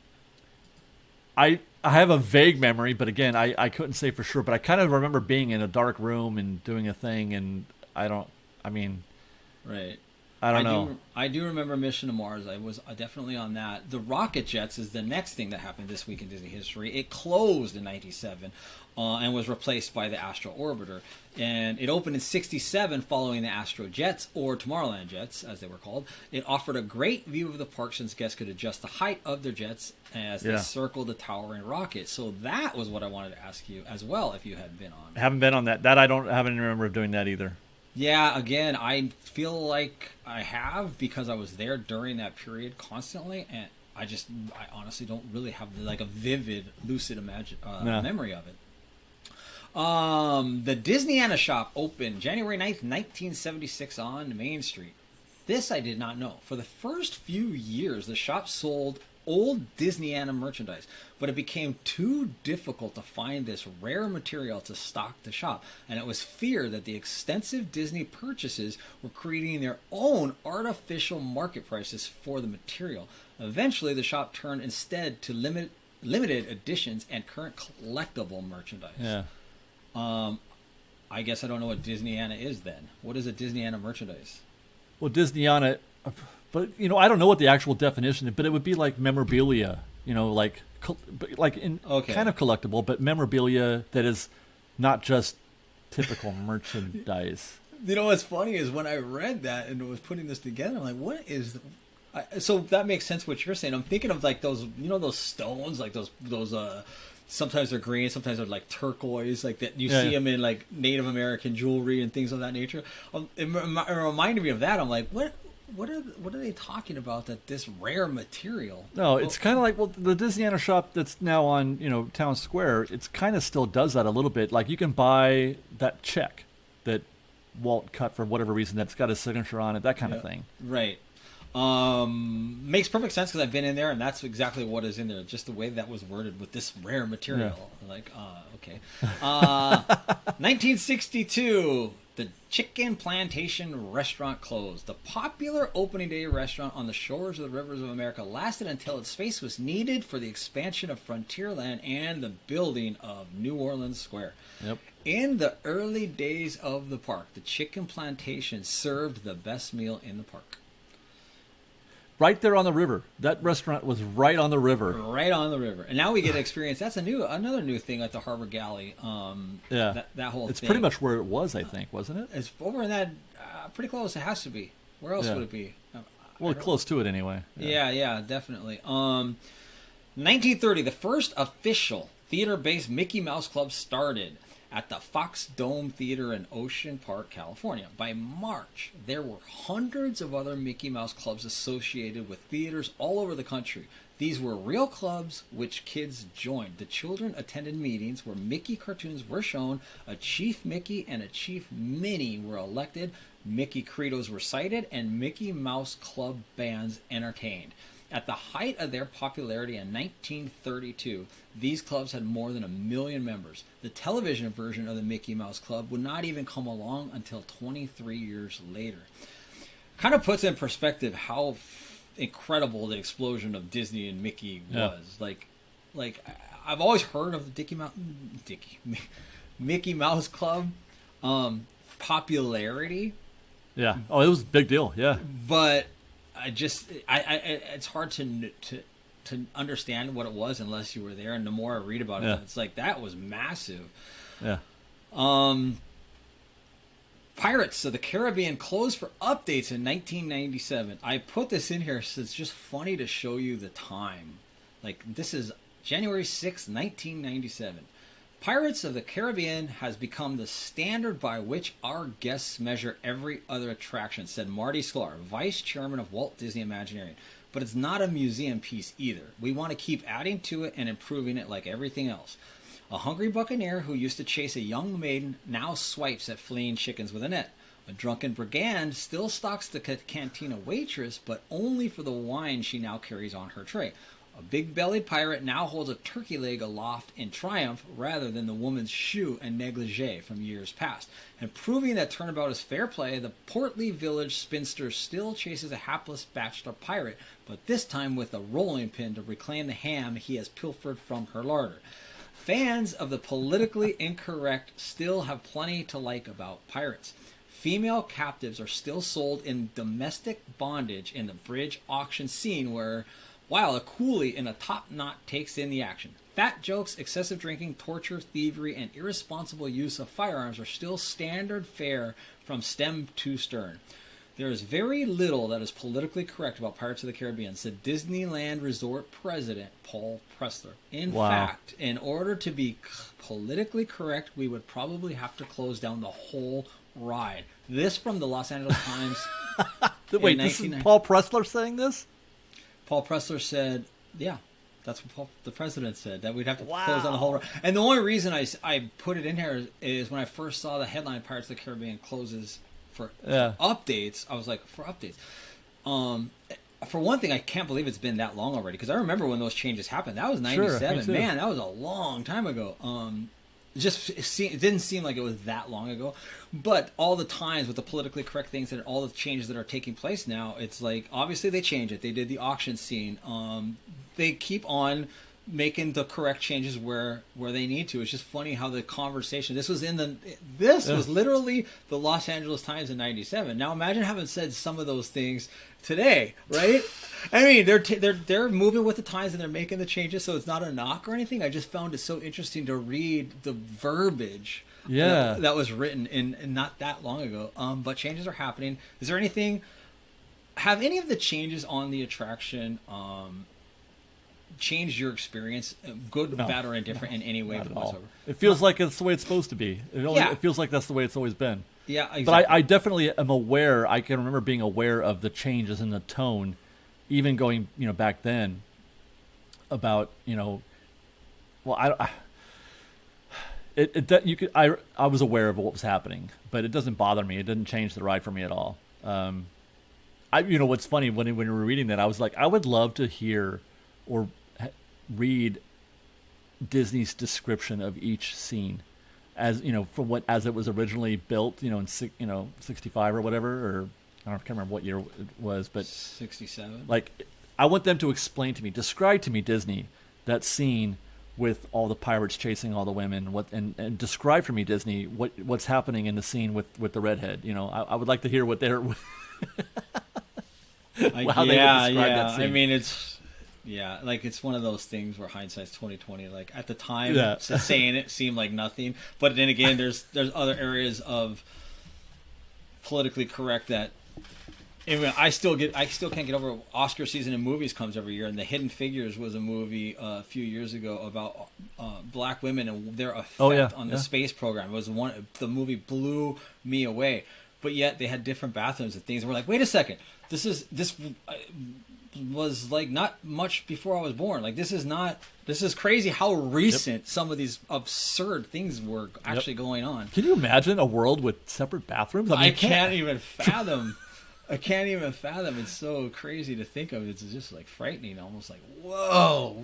I have a vague memory, but again, I couldn't say for sure. But I kind of remember being in a dark room and doing a thing, and I don't know. I do remember Mission to Mars. I was definitely on that. The Rocket Jets is the next thing that happened this week in Disney history. It closed in 97 and was replaced by the Astro Orbiter. And it opened in 67 following the Astro Jets, or Tomorrowland Jets, as they were called. It offered a great view of the park since guests could adjust the height of their jets as they circled the towering rocket. So that was what I wanted to ask you as well, if you had been on. I haven't been on that. I haven't remember doing that either. Yeah, again, I feel like I have because I was there during that period constantly, and I honestly don't really have like a vivid, lucid memory of it. The Disneyana shop opened January 9th, 1976 on Main Street. This I did not know. For the first few years, the shop sold old Disneyana merchandise, but it became too difficult to find this rare material to stock the shop, and it was feared that the extensive Disney purchases were creating their own artificial market prices for the material. Eventually, the shop turned instead to limited editions and current collectible merchandise. Yeah. I guess I don't know what Disneyana is then. What is a Disneyana merchandise? Well, Disneyana, but I don't know what the actual definition is, but it would be like memorabilia, kind of collectible, but memorabilia that is not just typical merchandise. What's funny is when I read that and was putting this together, I'm like, what is... So that makes sense what you're saying. I'm thinking of like those, those stones, like those sometimes they're green, sometimes they're like turquoise, like that you see them in like Native American jewelry and things of that nature. It reminded me of that. I'm like, what are they talking about? That this rare material? No, it's kind of like the Disneyana shop that's now on Town Square. It's kind of still does that a little bit. Like you can buy that check that Walt cut for whatever reason that's got his signature on it, that kind of thing. Right. Makes perfect sense because I've been in there and that's exactly what is in there. Just the way that was worded with this rare material. Yeah. Like, okay. 1962, the Chicken Plantation Restaurant closed. The popular opening day restaurant on the shores of the rivers of America lasted until its space was needed for the expansion of Frontierland and the building of New Orleans Square. Yep. In the early days of the park, the Chicken Plantation served the best meal in the park. Right there on the river. That restaurant was right on the river. Right on the river. And now we get to experience, that's another new thing at the Harbor Galley. That whole it's thing. pretty much where it was, I think, wasn't it? It's over in that, pretty close. It has to be. Where else would it be? Well, close to it anyway. Yeah, definitely. 1930, the first official theater-based Mickey Mouse Club started at the Fox Dome Theater in Ocean Park, California. By March, there were hundreds of other Mickey Mouse clubs associated with theaters all over the country. These were real clubs which kids joined. The children attended meetings where Mickey cartoons were shown, a Chief Mickey and a Chief Minnie were elected, Mickey credos were cited, and Mickey Mouse Club bands entertained. At the height of their popularity in 1932, these clubs had more than 1 million members. The television version of the Mickey Mouse Club would not even come along until 23 years later. Kind of puts in perspective how incredible the explosion of Disney and Mickey was. Like I've always heard of the Mickey Mouse Club popularity. Yeah. Oh, it was a big deal. Yeah. But it's hard to understand what it was unless you were there. And the more I read about it, it's like that was massive. Yeah. Pirates of the Caribbean closed for updates in 1997. I put this in here so it's just funny to show you the time. Like, this is January 6th, 1997. Pirates of the Caribbean has become the standard by which our guests measure every other attraction, said Marty Sklar, vice chairman of Walt Disney Imagineering. But it's not a museum piece either. We want to keep adding to it and improving it like everything else. A hungry buccaneer who used to chase a young maiden now swipes at fleeing chickens with a net. A drunken brigand still stalks the cantina waitress, but only for the wine she now carries on her tray. A big-bellied pirate now holds a turkey leg aloft in triumph rather than the woman's shoe and negligee from years past. And proving that turnabout is fair play, the portly village spinster still chases a hapless bachelor pirate, but this time with a rolling pin to reclaim the ham he has pilfered from her larder. Fans of the politically incorrect still have plenty to like about pirates. Female captives are still sold in domestic bondage in the bridge auction scene while a coolie in a top knot takes in the action. Fat jokes, excessive drinking, torture, thievery, and irresponsible use of firearms are still standard fare from stem to stern. There is very little that is politically correct about Pirates of the Caribbean, said Disneyland Resort President Paul Pressler. In fact, in order to be politically correct, we would probably have to close down the whole ride. This from the Los Angeles Times. Wait, this is Paul Pressler saying this? Paul Pressler said, yeah, that's what the president said, that we'd have to close down the whole ride. And the only reason I put it in here is when I first saw the headline, Pirates of the Caribbean closes for updates, I was like, for updates. For one thing, I can't believe it's been that long already, because I remember when those changes happened. That was 97. Sure, man, that was a long time ago. It didn't seem like it was that long ago. But all the times with the politically correct things and all the changes that are taking place now, it's like, obviously they change it. They did the auction scene. They keep on making the correct changes where they need to. It's just funny how the conversation, this was literally the Los Angeles Times in 97. Now imagine having said some of those things today, right? I mean, they're moving with the times and they're making the changes, so it's not a knock or anything. I just found it so interesting to read the verbiage that was written in not that long ago. But changes are happening. Have any of the changes on the attraction changed your experience, good, bad, or indifferent, in any way whatsoever? It feels like it's the way it's supposed to be. It feels like that's the way it's always been. Yeah, exactly. But I definitely am aware. I can remember being aware of the changes in the tone, even going back then. About I was aware of what was happening, but it doesn't bother me. It didn't change the ride for me at all. What's funny when we were reading that, I was like, I would love to hear or read Disney's description of each scene, as from as it was originally built, in 65 or whatever, or I can't remember what year it was, but 67. Like, I want them to describe to me, Disney, that scene with all the pirates chasing all the women. And describe for me, Disney, what's happening in the scene with the redhead. I would like to hear what they're how they would describe that scene. I mean, it's one of those things where hindsight's 20/20. Like, at the time, saying it seemed like nothing, but then again, there's other areas of politically correct that Anyway, I still can't get over Oscar season in movies comes every year, and The Hidden Figures was a movie a few years ago about black women and their effect on the space program. It was the movie blew me away, but yet they had different bathrooms and things. And we're like, wait a second, this was like not much before I was born. Like this is crazy how recent some of these absurd things were actually going on. Can you imagine a world with separate bathrooms? I can't even fathom. I can't even fathom. It's so crazy to think of. It's just like frightening, almost like, whoa,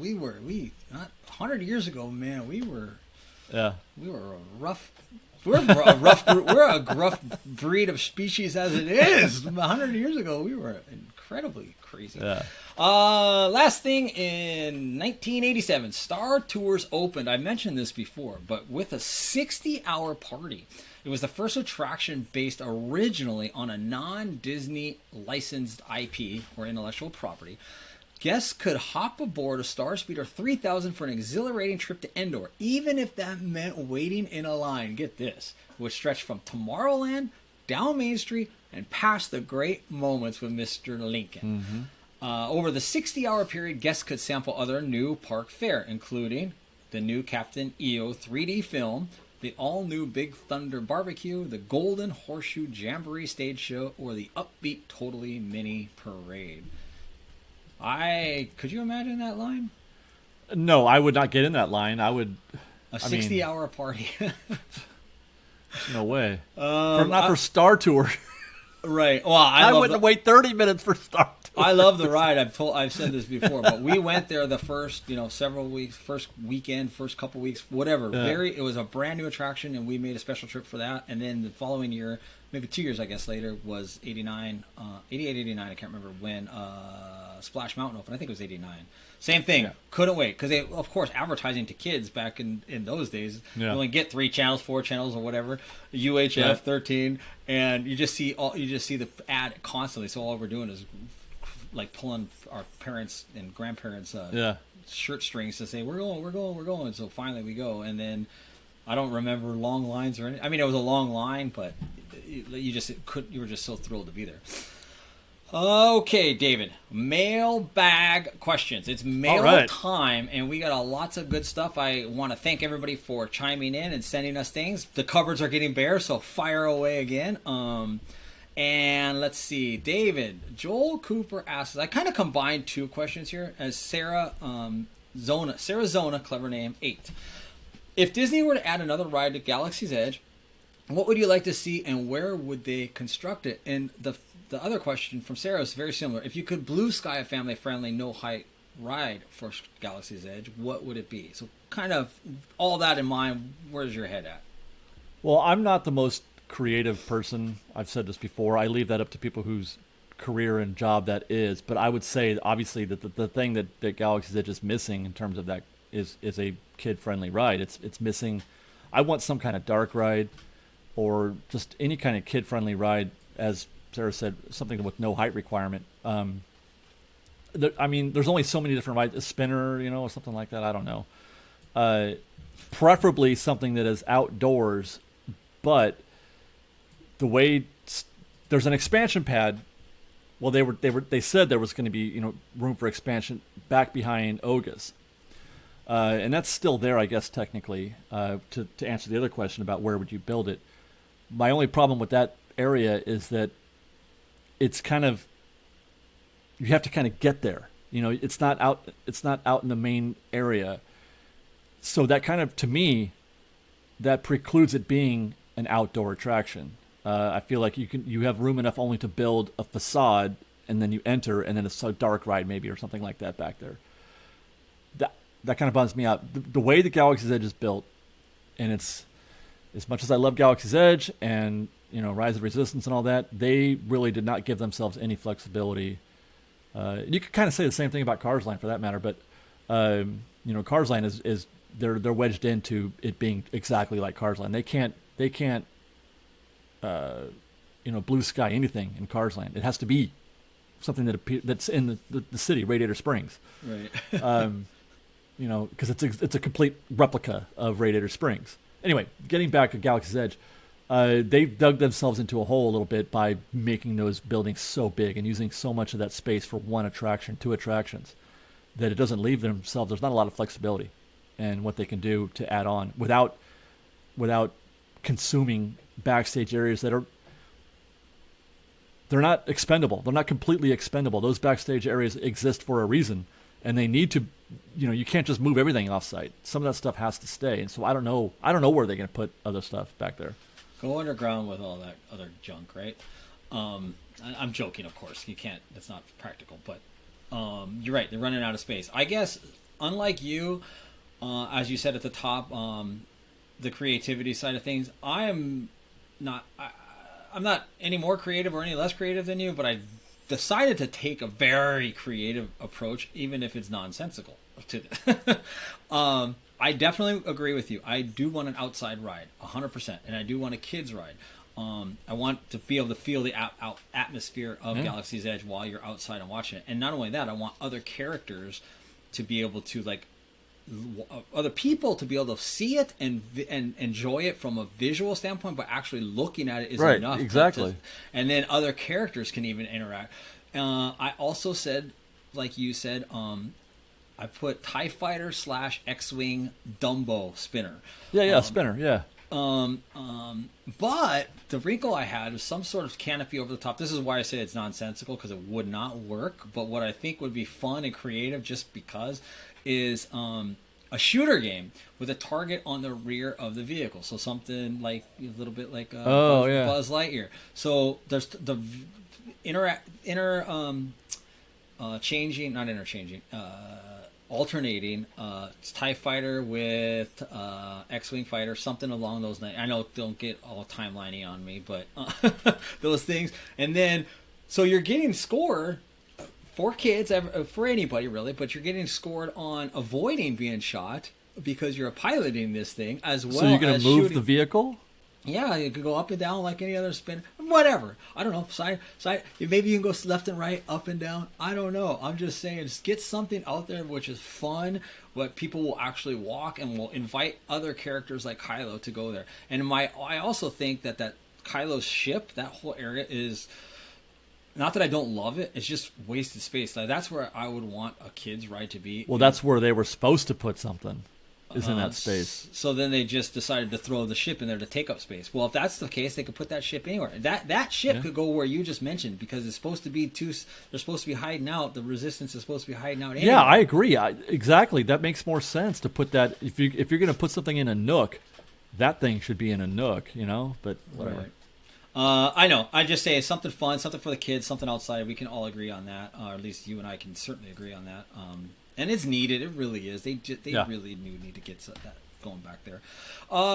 not 100 years ago, man, we were a rough breed of species as it is. 100 years ago, we were incredibly crazy. Yeah. Last thing, in 1987, Star Tours opened. I mentioned this before, but with a 60-hour party. It was the first attraction based originally on a non-Disney licensed IP or intellectual property. Guests could hop aboard a Star Speeder 3000 for an exhilarating trip to Endor, even if that meant waiting in a line, get this, which stretched from Tomorrowland, down Main Street, and past the great moments with Mr. Lincoln. Mm-hmm. Over the 60-hour period, guests could sample other new park fare, including the new Captain EO 3D film, the all-new Big Thunder Barbecue, the Golden Horseshoe Jamboree Stage Show, or the upbeat Totally Mini Parade. Could you imagine that line? No, I would not get in that line. I would... A 60-hour party. No way. Not for Star Tour. Right. Well, I wouldn't wait 30 minutes for Star Tour. I love the ride. I've said this before, but we went there the first, several weeks, first weekend, first couple weeks, whatever. Yeah. It was a brand new attraction, and we made a special trip for that. And then the following year, maybe 2 years, I guess, later, was 88, 89. I can't remember when Splash Mountain opened. I think it was 89. Same thing. Yeah. Couldn't wait because they, of course, advertising to kids back in those days. Yeah. You only get 3 channels, 4 channels, or whatever. UHF 13, and you just see the ad constantly. So all we're doing is like pulling our parents and grandparents' shirt strings to say we're going. So finally we go, and then I don't remember long lines or anything. I mean, it was a long line, but you were just so thrilled to be there. Okay, David, mailbag questions. It's mail time, and we got lots of good stuff. I want to thank everybody for chiming in and sending us things. The cupboards are getting bare, so fire away again. And let's see, David, Joel Cooper asks, I kind of combined 2 questions here, as Sarah Zona, clever name, 8. If Disney were to add another ride to Galaxy's Edge, what would you like to see, and where would they construct it? And the other question from Sarah is very similar. If you could blue sky a family-friendly, no-height ride for Galaxy's Edge, what would it be? So kind of all that in mind, where's your head at? Well, I'm not the most creative person. I've said this before. I leave that up to people whose career and job that is. But I would say, obviously, that the thing that Galaxy's Edge is missing in terms of that is a kid-friendly ride. It's missing. I want some kind of dark ride or just any kind of kid-friendly ride, as Sarah said, something with no height requirement. There's only so many different rides. A spinner, or something like that. I don't know. Preferably something that is outdoors, but the way there's an expansion pad. Well, they said there was going to be room for expansion back behind Oga's, and that's still there, I guess, technically. To answer the other question about where would you build it, my only problem with that area is that it's kind of, you have to kind of get there. It's not out in the main area. So that kind of, to me, that precludes it being an outdoor attraction. I feel like you have room enough only to build a facade, and then you enter, and then it's a dark ride maybe or something like that back there. That kind of bums me out. The way the Galaxy's Edge is built, and it's, as much as I love Galaxy's Edge and Rise of Resistance and all that, they really did not give themselves any flexibility. You could kind of say the same thing about Cars Land for that matter, but Cars Land is they're wedged into it being exactly like Cars Land. They can't blue sky anything in Cars Land. It has to be something that's in the city, Radiator Springs. Right. Because it's a complete replica of Radiator Springs. Anyway, getting back to Galaxy's Edge, they've dug themselves into a hole a little bit by making those buildings so big and using so much of that space for one attraction, two attractions, that it doesn't leave themselves. There's not a lot of flexibility in what they can do to add on without consuming backstage areas that are, they're not expendable. They're not completely expendable. Those backstage areas exist for a reason, and they need to, you can't just move everything off site. Some of that stuff has to stay. And so I don't know where they're going to put other stuff back there. Go underground with all that other junk, right? I'm joking, of course. You can't. That's not practical. But you're right. They're running out of space. I guess, unlike you, as you said at the top, the creativity side of things, I'm not any more creative or any less creative than you, but I decided to take a very creative approach, even if it's nonsensical to this. I definitely agree with you. I do want an outside ride, 100%, and I do want a kids ride. I want to be able to feel the atmosphere of Galaxy's Edge while you're outside and watching it. And not only that, I want other characters to be able to, like, other people to be able to see it and enjoy it from a visual standpoint, but actually looking at it is enough. Exactly. And then other characters can even interact. I also said, like you said, I put TIE Fighter / X-Wing Dumbo spinner. Spinner, yeah. But the wrinkle I had was some sort of canopy over the top. This is why I say it's nonsensical, because it would not work. But what I think would be fun and creative, just because, is a shooter game with a target on the rear of the vehicle. So something like a little bit like Buzz Lightyear. So there's the alternating TIE Fighter with X-Wing fighter, something along those lines. I know, don't get all timeliney on me, but those things. And then, so you're getting scored for kids, for anybody really, but you're getting scored on avoiding being shot because you're piloting this thing as well. So you're going to move shooting. The vehicle? Yeah, you could go up and down like any other spin. Whatever. I don't know. Side. Maybe you can go left and right, up and down. I don't know. I'm just saying, just get something out there which is fun, what people will actually walk, and will invite other characters like Kylo to go there. And I also think that Kylo's ship, that whole area is, not that I don't love it, it's just wasted space. Like, that's where I would want a kid's ride to be. Well, that's where they were supposed to put something. Is in that space. So then they just decided to throw the ship in there to take up space. Well, if that's the case, they could put that ship anywhere. That ship could go where you just mentioned, because it's supposed to be they're supposed to be hiding out. The Resistance is supposed to be hiding out anywhere. Yeah, I agree. Exactly. That makes more sense to put that. If you're going to put something in a nook, that thing should be in a nook, But whatever. Right. I know. I just say it's something fun, something for the kids, something outside. We can all agree on that, or at least you and I can certainly agree on that. And it's needed. It really is. They really need to get that going back there.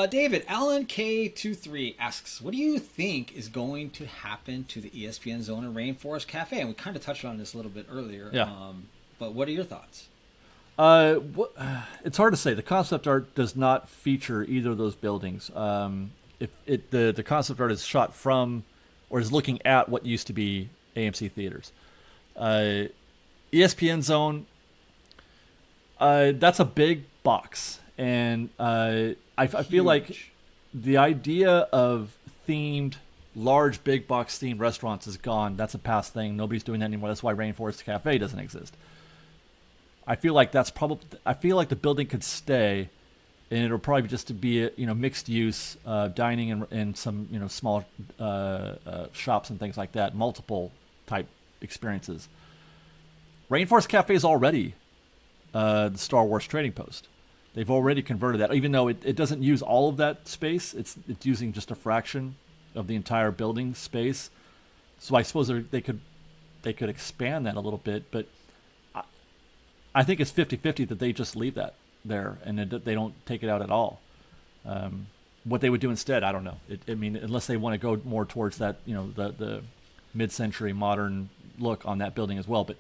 David, Alan K23 asks, what do you think is going to happen to the ESPN Zone and Rainforest Cafe? And we kind of touched on this a little bit earlier. Yeah. But what are your thoughts? It's hard to say. The concept art does not feature either of those buildings. The concept art is shot from, or is looking at, what used to be AMC theaters. ESPN Zone, that's a big box, and I feel like the idea of large big box themed restaurants is gone. That's a past thing. Nobody's doing that anymore. That's why Rainforest Cafe doesn't exist. I feel like the building could stay, and it'll probably just be mixed use dining and some small shops and things like that, multiple type experiences. Rainforest Cafe is already the Star Wars Trading Post. They've already converted that, even though it doesn't use all of that space. It's using just a fraction of the entire building space. So I suppose they could expand that a little bit, but I think it's 50-50 that they just leave that there and they don't take it out at all. What they would do instead, I don't know. Unless they want to go more towards that, the mid-century modern look on that building as well. But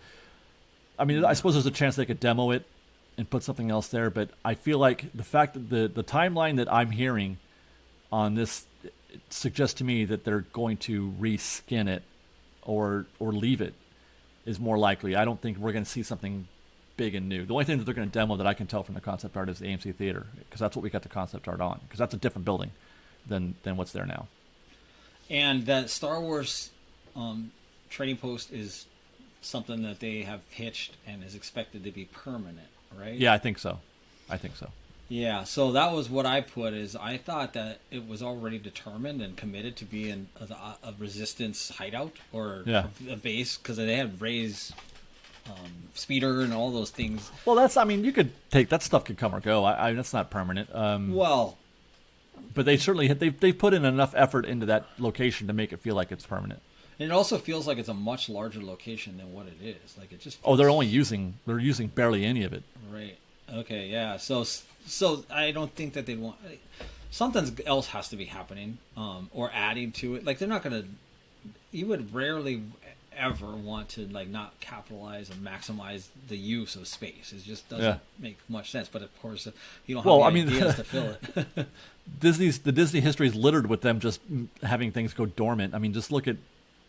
I suppose there's a chance they could demo it and put something else there. But I feel like the fact that the timeline that I'm hearing on this suggests to me that they're going to reskin it or leave it is more likely. I don't think we're going to see something big and new. The only thing that they're going to demo that I can tell from the concept art is the AMC Theater, because that's what we got the concept art on, because that's a different building than what's there now. And that Star Wars trading post is something that they have pitched and is expected to be permanent, right? Yeah, I think so. Yeah, so that was what I put. Is I thought that it was already determined and committed to be a resistance hideout or a base, because they had Rey's speeder and all those things. Well, you could take that stuff could come or go. That's not permanent. But they certainly they've put in enough effort into that location to make it feel like it's permanent. And it also feels like it's a much larger location than what it is. Like it just. They're using barely any of it. Right. Okay. Yeah. So I don't think that they want something else has to be happening, or adding to it. Like they're not gonna. You would rarely ever want to like not capitalize and maximize the use of space. It just doesn't make much sense. But of course, you don't have ideas to fill it. The Disney history is littered with them just having things go dormant. I mean, just look at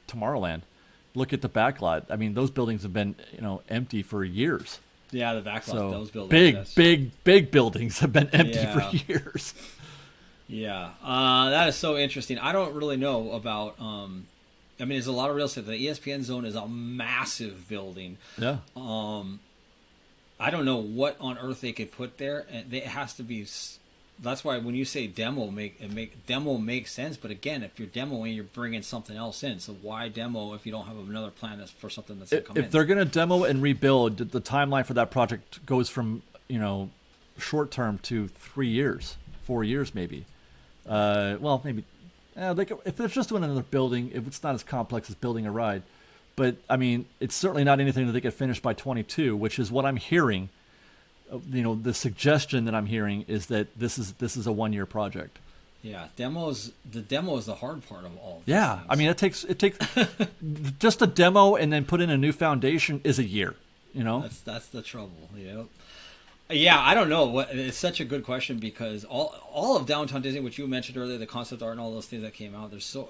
Tomorrowland. Look at the backlot. I mean, those buildings have been empty for years. Yeah, the backlot, those buildings. Big buildings have been empty for years. Yeah, that is so interesting. I don't really know about. There's a lot of real estate. The ESPN Zone is a massive building. Yeah. I don't know what on earth they could put there, and it has to be. That's why when you say demo, demo makes sense. But again, if you're demoing, you're bringing something else in. So why demo if you don't have another plan for something that's going to come in? If they're going to demo and rebuild, the timeline for that project goes from short term to 3 years, 4 years maybe. Maybe. If they're just doing another building, if it's not as complex as building a ride, but I mean, it's certainly not anything that they could finish by 22, which is what I'm hearing. The suggestion that I'm hearing is that this is a 1 year project. Yeah, the demo is the hard part of all. Yeah, things. I mean, it takes just a demo and then put in a new foundation is a year. That's the trouble. Yeah, I don't know. It's such a good question because all of Downtown Disney, which you mentioned earlier, the concept art and all those things that came out, there's so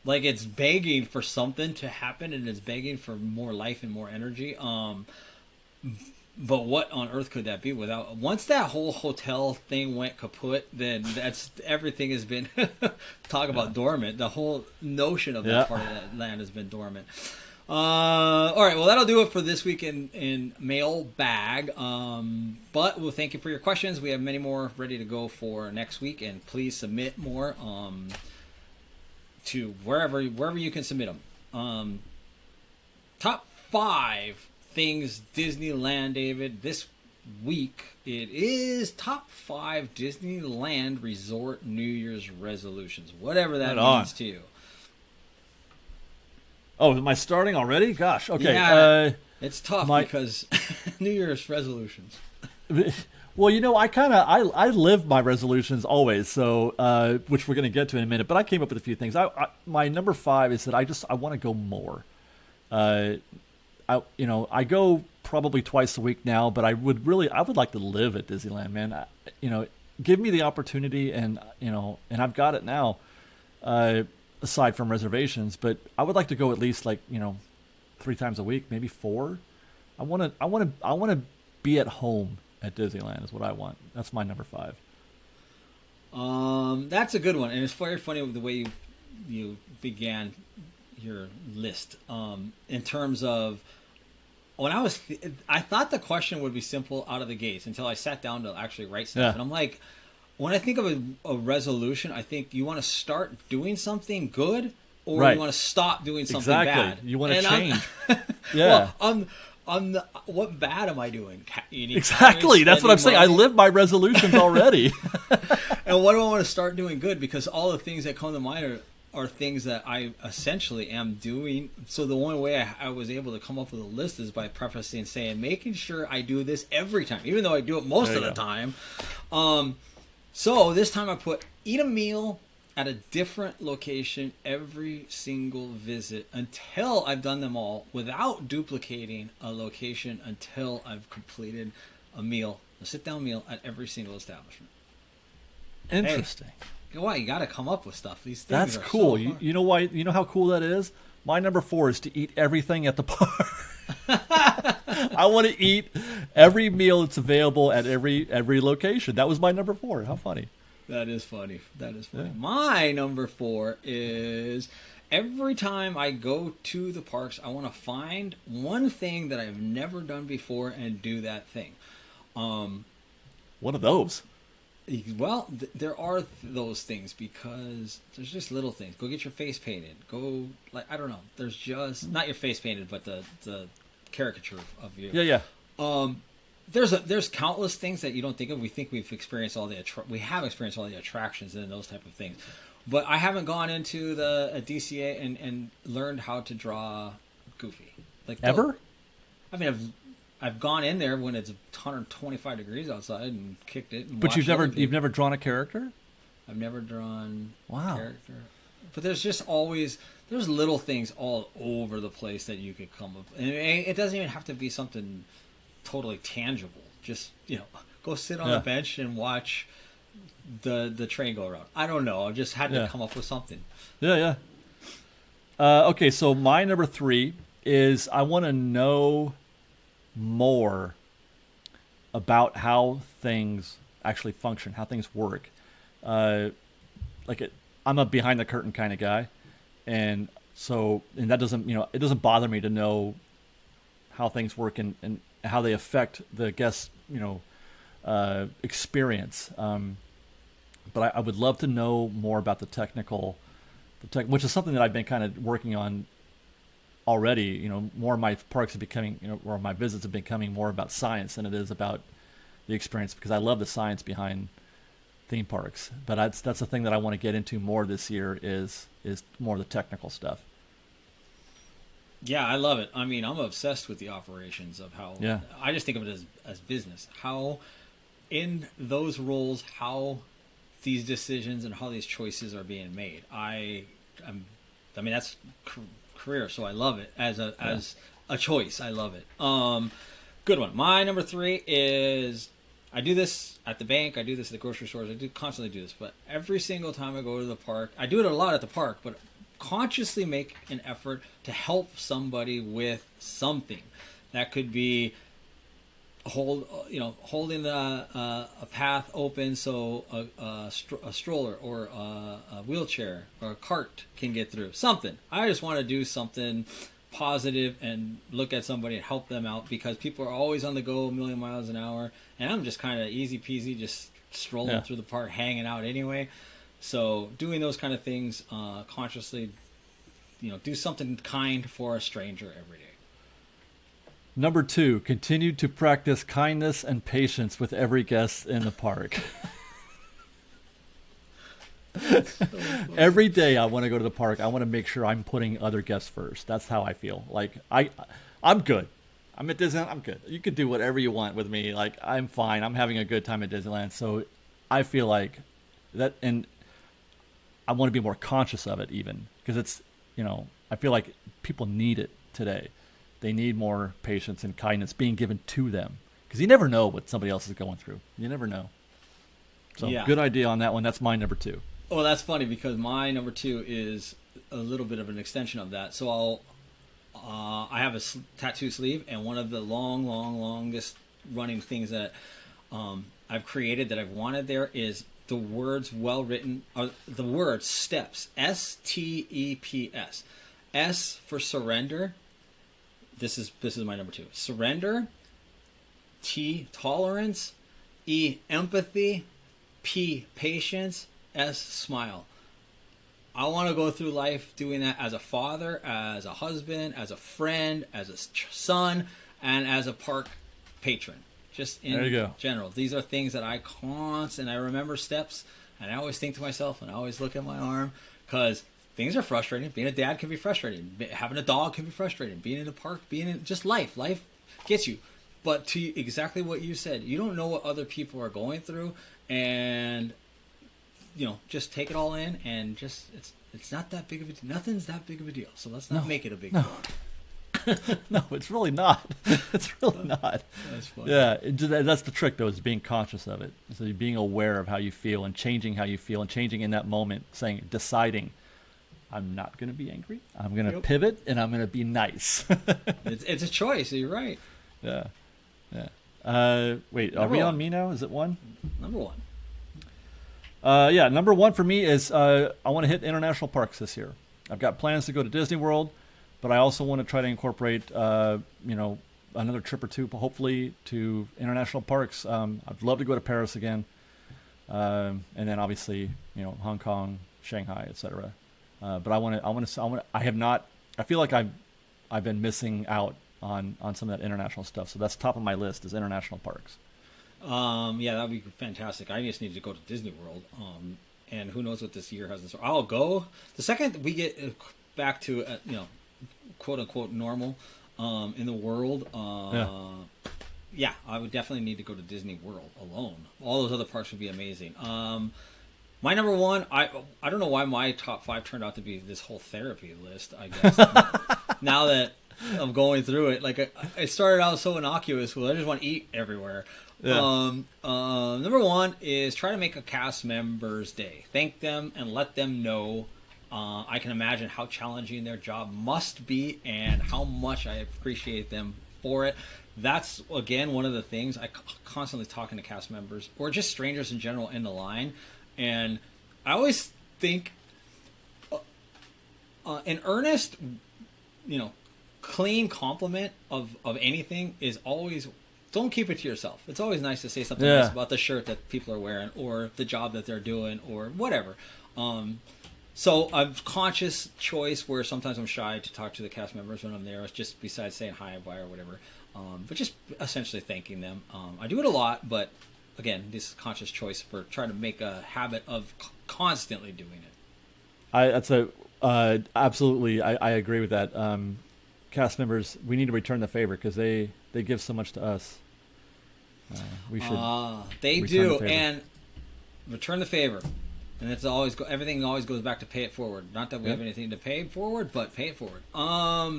like it's begging for something to happen and it's begging for more life and more energy. But what on earth could that be without? Once that whole hotel thing went kaput, then everything has been talk about dormant. The whole notion of that part of that land has been dormant. All right, well that'll do it for this week in Mailbag. But we'll thank you for your questions. We have many more ready to go for next week, and please submit more to wherever you can submit them. Top 5 things Disneyland, David. This week it is top 5 Disneyland Resort New Year's resolutions, whatever that means to you. Oh, am I starting already? Gosh, okay. Yeah, it's tough because New Year's resolutions. Well, I live my resolutions always, so which we're going to get to in a minute. But I came up with a few things. My number 5 is that I want to go more. I go probably twice a week now, but I would like to live at Disneyland, man. Give me the opportunity, and I've got it now. Aside from reservations, but I would like to go at least 3 times a week, maybe 4. I want to be at home at Disneyland is what I want. That's my number 5. That's a good one, and it's very funny the way you began your list. In terms of when I thought the question would be simple out of the gates until I sat down to actually write stuff, and I'm like. When I think of a resolution, I think you want to start doing something good, or you want to stop doing something bad. You want to change. What bad am I doing? Exactly. That's what I'm saying. I live my resolutions already. And what do I want to start doing good? Because all the things that come to mind are things that I essentially am doing. So the only way I was able to come up with a list is by prefacing saying, making sure I do this every time, even though I do it most of the time. So this time I put eat a meal at a different location every single visit until I've done them all without duplicating a location until I've completed a sit-down meal at every single establishment. Interesting. Hey, why? You got to come up with stuff. These things That's are cool. So you know why? You know how cool that is? My number 4 is to eat everything at the park. I want to eat every meal that's available at every location. That was my number 4. How funny. That is funny. That is funny. Yeah. My number 4 is every time I go to the parks, I want to find one thing that I've never done before and do that thing. What are those? Well, there are those things because there's just little things. Go get your face painted. Go, like, I don't know. There's just, not your face painted, but the caricature of you. Yeah, yeah. There's countless things that you don't think of. We think we've experienced we have experienced all the attractions and those type of things, but I haven't gone into a DCA and learned how to draw Goofy. Like Ever? I mean, I've gone in there when it's 125 degrees outside and kicked it. And But you've watched never drawn a character? I've never drawn Wow. a character. But there's just always there's little things all over the place that you could come up. And it doesn't even have to be something totally tangible. Just, go sit on a bench and watch the train go around. I don't know. I just had to come up with something. Yeah, yeah. Okay, so my number 3 is I want to know more about how things actually function, how things work. I'm a behind the curtain kind of guy, and that doesn't it doesn't bother me to know how things work and how they affect the guest experience. But I would love to know more about the technical, which is something that I've been kind of working on already. More of my parks are becoming, or my visits have becoming more about science than it is about the experience, because I love the science behind theme parks. But that's the thing that I want to get into more this year is more of the technical stuff. Yeah, I love it. I mean, I'm obsessed with the operations of how. Yeah. I just think of it as business. How, in those roles, how these decisions and how these choices are being made. I mean, that's career, so I love it as a choice. I love it. Good one. My number 3 is I do this at the bank. I do this at the grocery stores. I do constantly do this, but every single time I go to the park, I do it a lot at the park, but consciously make an effort to help somebody with something. That could be holding a path open so a stroller or a wheelchair or a cart can get through. Something. I just want to do something positive and look at somebody and help them out, because people are always on the go a million miles an hour, and I'm just kind of easy peasy, just strolling through the park, hanging out anyway. So doing those kind of things consciously, do something kind for a stranger every day. Number 2, continue to practice kindness and patience with every guest in the park. Every day I want to go to the park, I want to make sure I'm putting other guests first. That's how I feel. Like, I'm good. I'm at Disneyland, I'm good. You could do whatever you want with me. Like, I'm fine. I'm having a good time at Disneyland. So I feel like that, and I want to be more conscious of it even, because it's, I feel like people need it today. They need more patience and kindness being given to them, because you never know what somebody else is going through. You never know. So good idea on that one. That's my number 2. Oh, that's funny, because my number 2 is a little bit of an extension of that. So I have a tattoo sleeve, and one of the longest running things that I've created that I've wanted there is the words well written, the word steps, STEPS. S for surrender. This is my number 2. Surrender. T, tolerance. E, empathy. P, patience. S, smile. I want to go through life doing that as a father, as a husband, as a friend, as a son, and as a park patron. Just in general. These are things that I remember steps, and I always think to myself, and I always look at my arm, because things are frustrating. Being a dad can be frustrating. Having a dog can be frustrating. Being in the park, being in just life. Life gets you. But to exactly what you said, you don't know what other people are going through, and just take it all in, and just it's not that big of a nothing's that big of a deal. So let's not make it a big deal. No, it's really not. It's really not. That's funny. Yeah, that's the trick, though, is being conscious of it. So you're being aware of how you feel and changing how you feel and changing in that moment, deciding, I'm not going to be angry. I'm going to pivot, and I'm going to be nice. It's a choice. You're right. Yeah. Wait, are we on me now? Is it 1? Number 1. Yeah, number one for me is I want to hit international parks this year. I've got plans to go to Disney World, but I also want to try to incorporate, another trip or two, hopefully, to international parks. I'd love to go to Paris again, and then obviously, Hong Kong, Shanghai, etc. But I have not. I feel like I've been missing out on some of that international stuff. So that's top of my list is international parks. Yeah, that'd be fantastic. I just need to go to Disney World. And who knows what this year has in store. I'll go the second we get back to quote unquote normal in the world. Yeah, I would definitely need to go to Disney World alone. All those other parks would be amazing. My number one, I don't know why my top 5 turned out to be this whole therapy list. I guess now that I'm going through it, like it started out so innocuous. Well, I just want to eat everywhere. Yeah. Number one is try to make a cast member's day. Thank them and let them know. I can imagine how challenging their job must be and how much I appreciate them for it. That's, again, one of the things I constantly talking to cast members or just strangers in general in the line. And I always think an earnest, clean compliment of anything is always, don't keep it to yourself. It's always nice to say something nice about the shirt that people are wearing or the job that they're doing or whatever. So a conscious choice where sometimes I'm shy to talk to the cast members when I'm there, just besides saying hi, bye, or whatever. But just essentially thanking them. I do it a lot, but again, this is a conscious choice for trying to make a habit of constantly doing it. Absolutely. I agree with that. Cast members, we need to return the favor because they give so much to us. We should. They do, and return the favor. And it's always everything always goes back to pay it forward. Not that we have anything to pay forward, but pay it forward.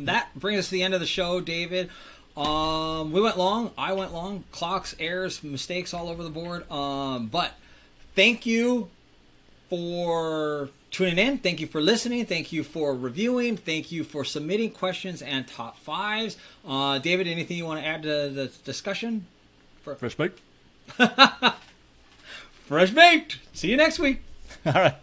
That brings us to the end of the show, David. We went long. I went long. Clocks, errors, mistakes all over the board. But thank you for tuning in. Thank you for listening. Thank you for reviewing. Thank you for submitting questions and top 5s. David, anything you want to add to the discussion? Fresh baked. Fresh baked. See you next week. All right.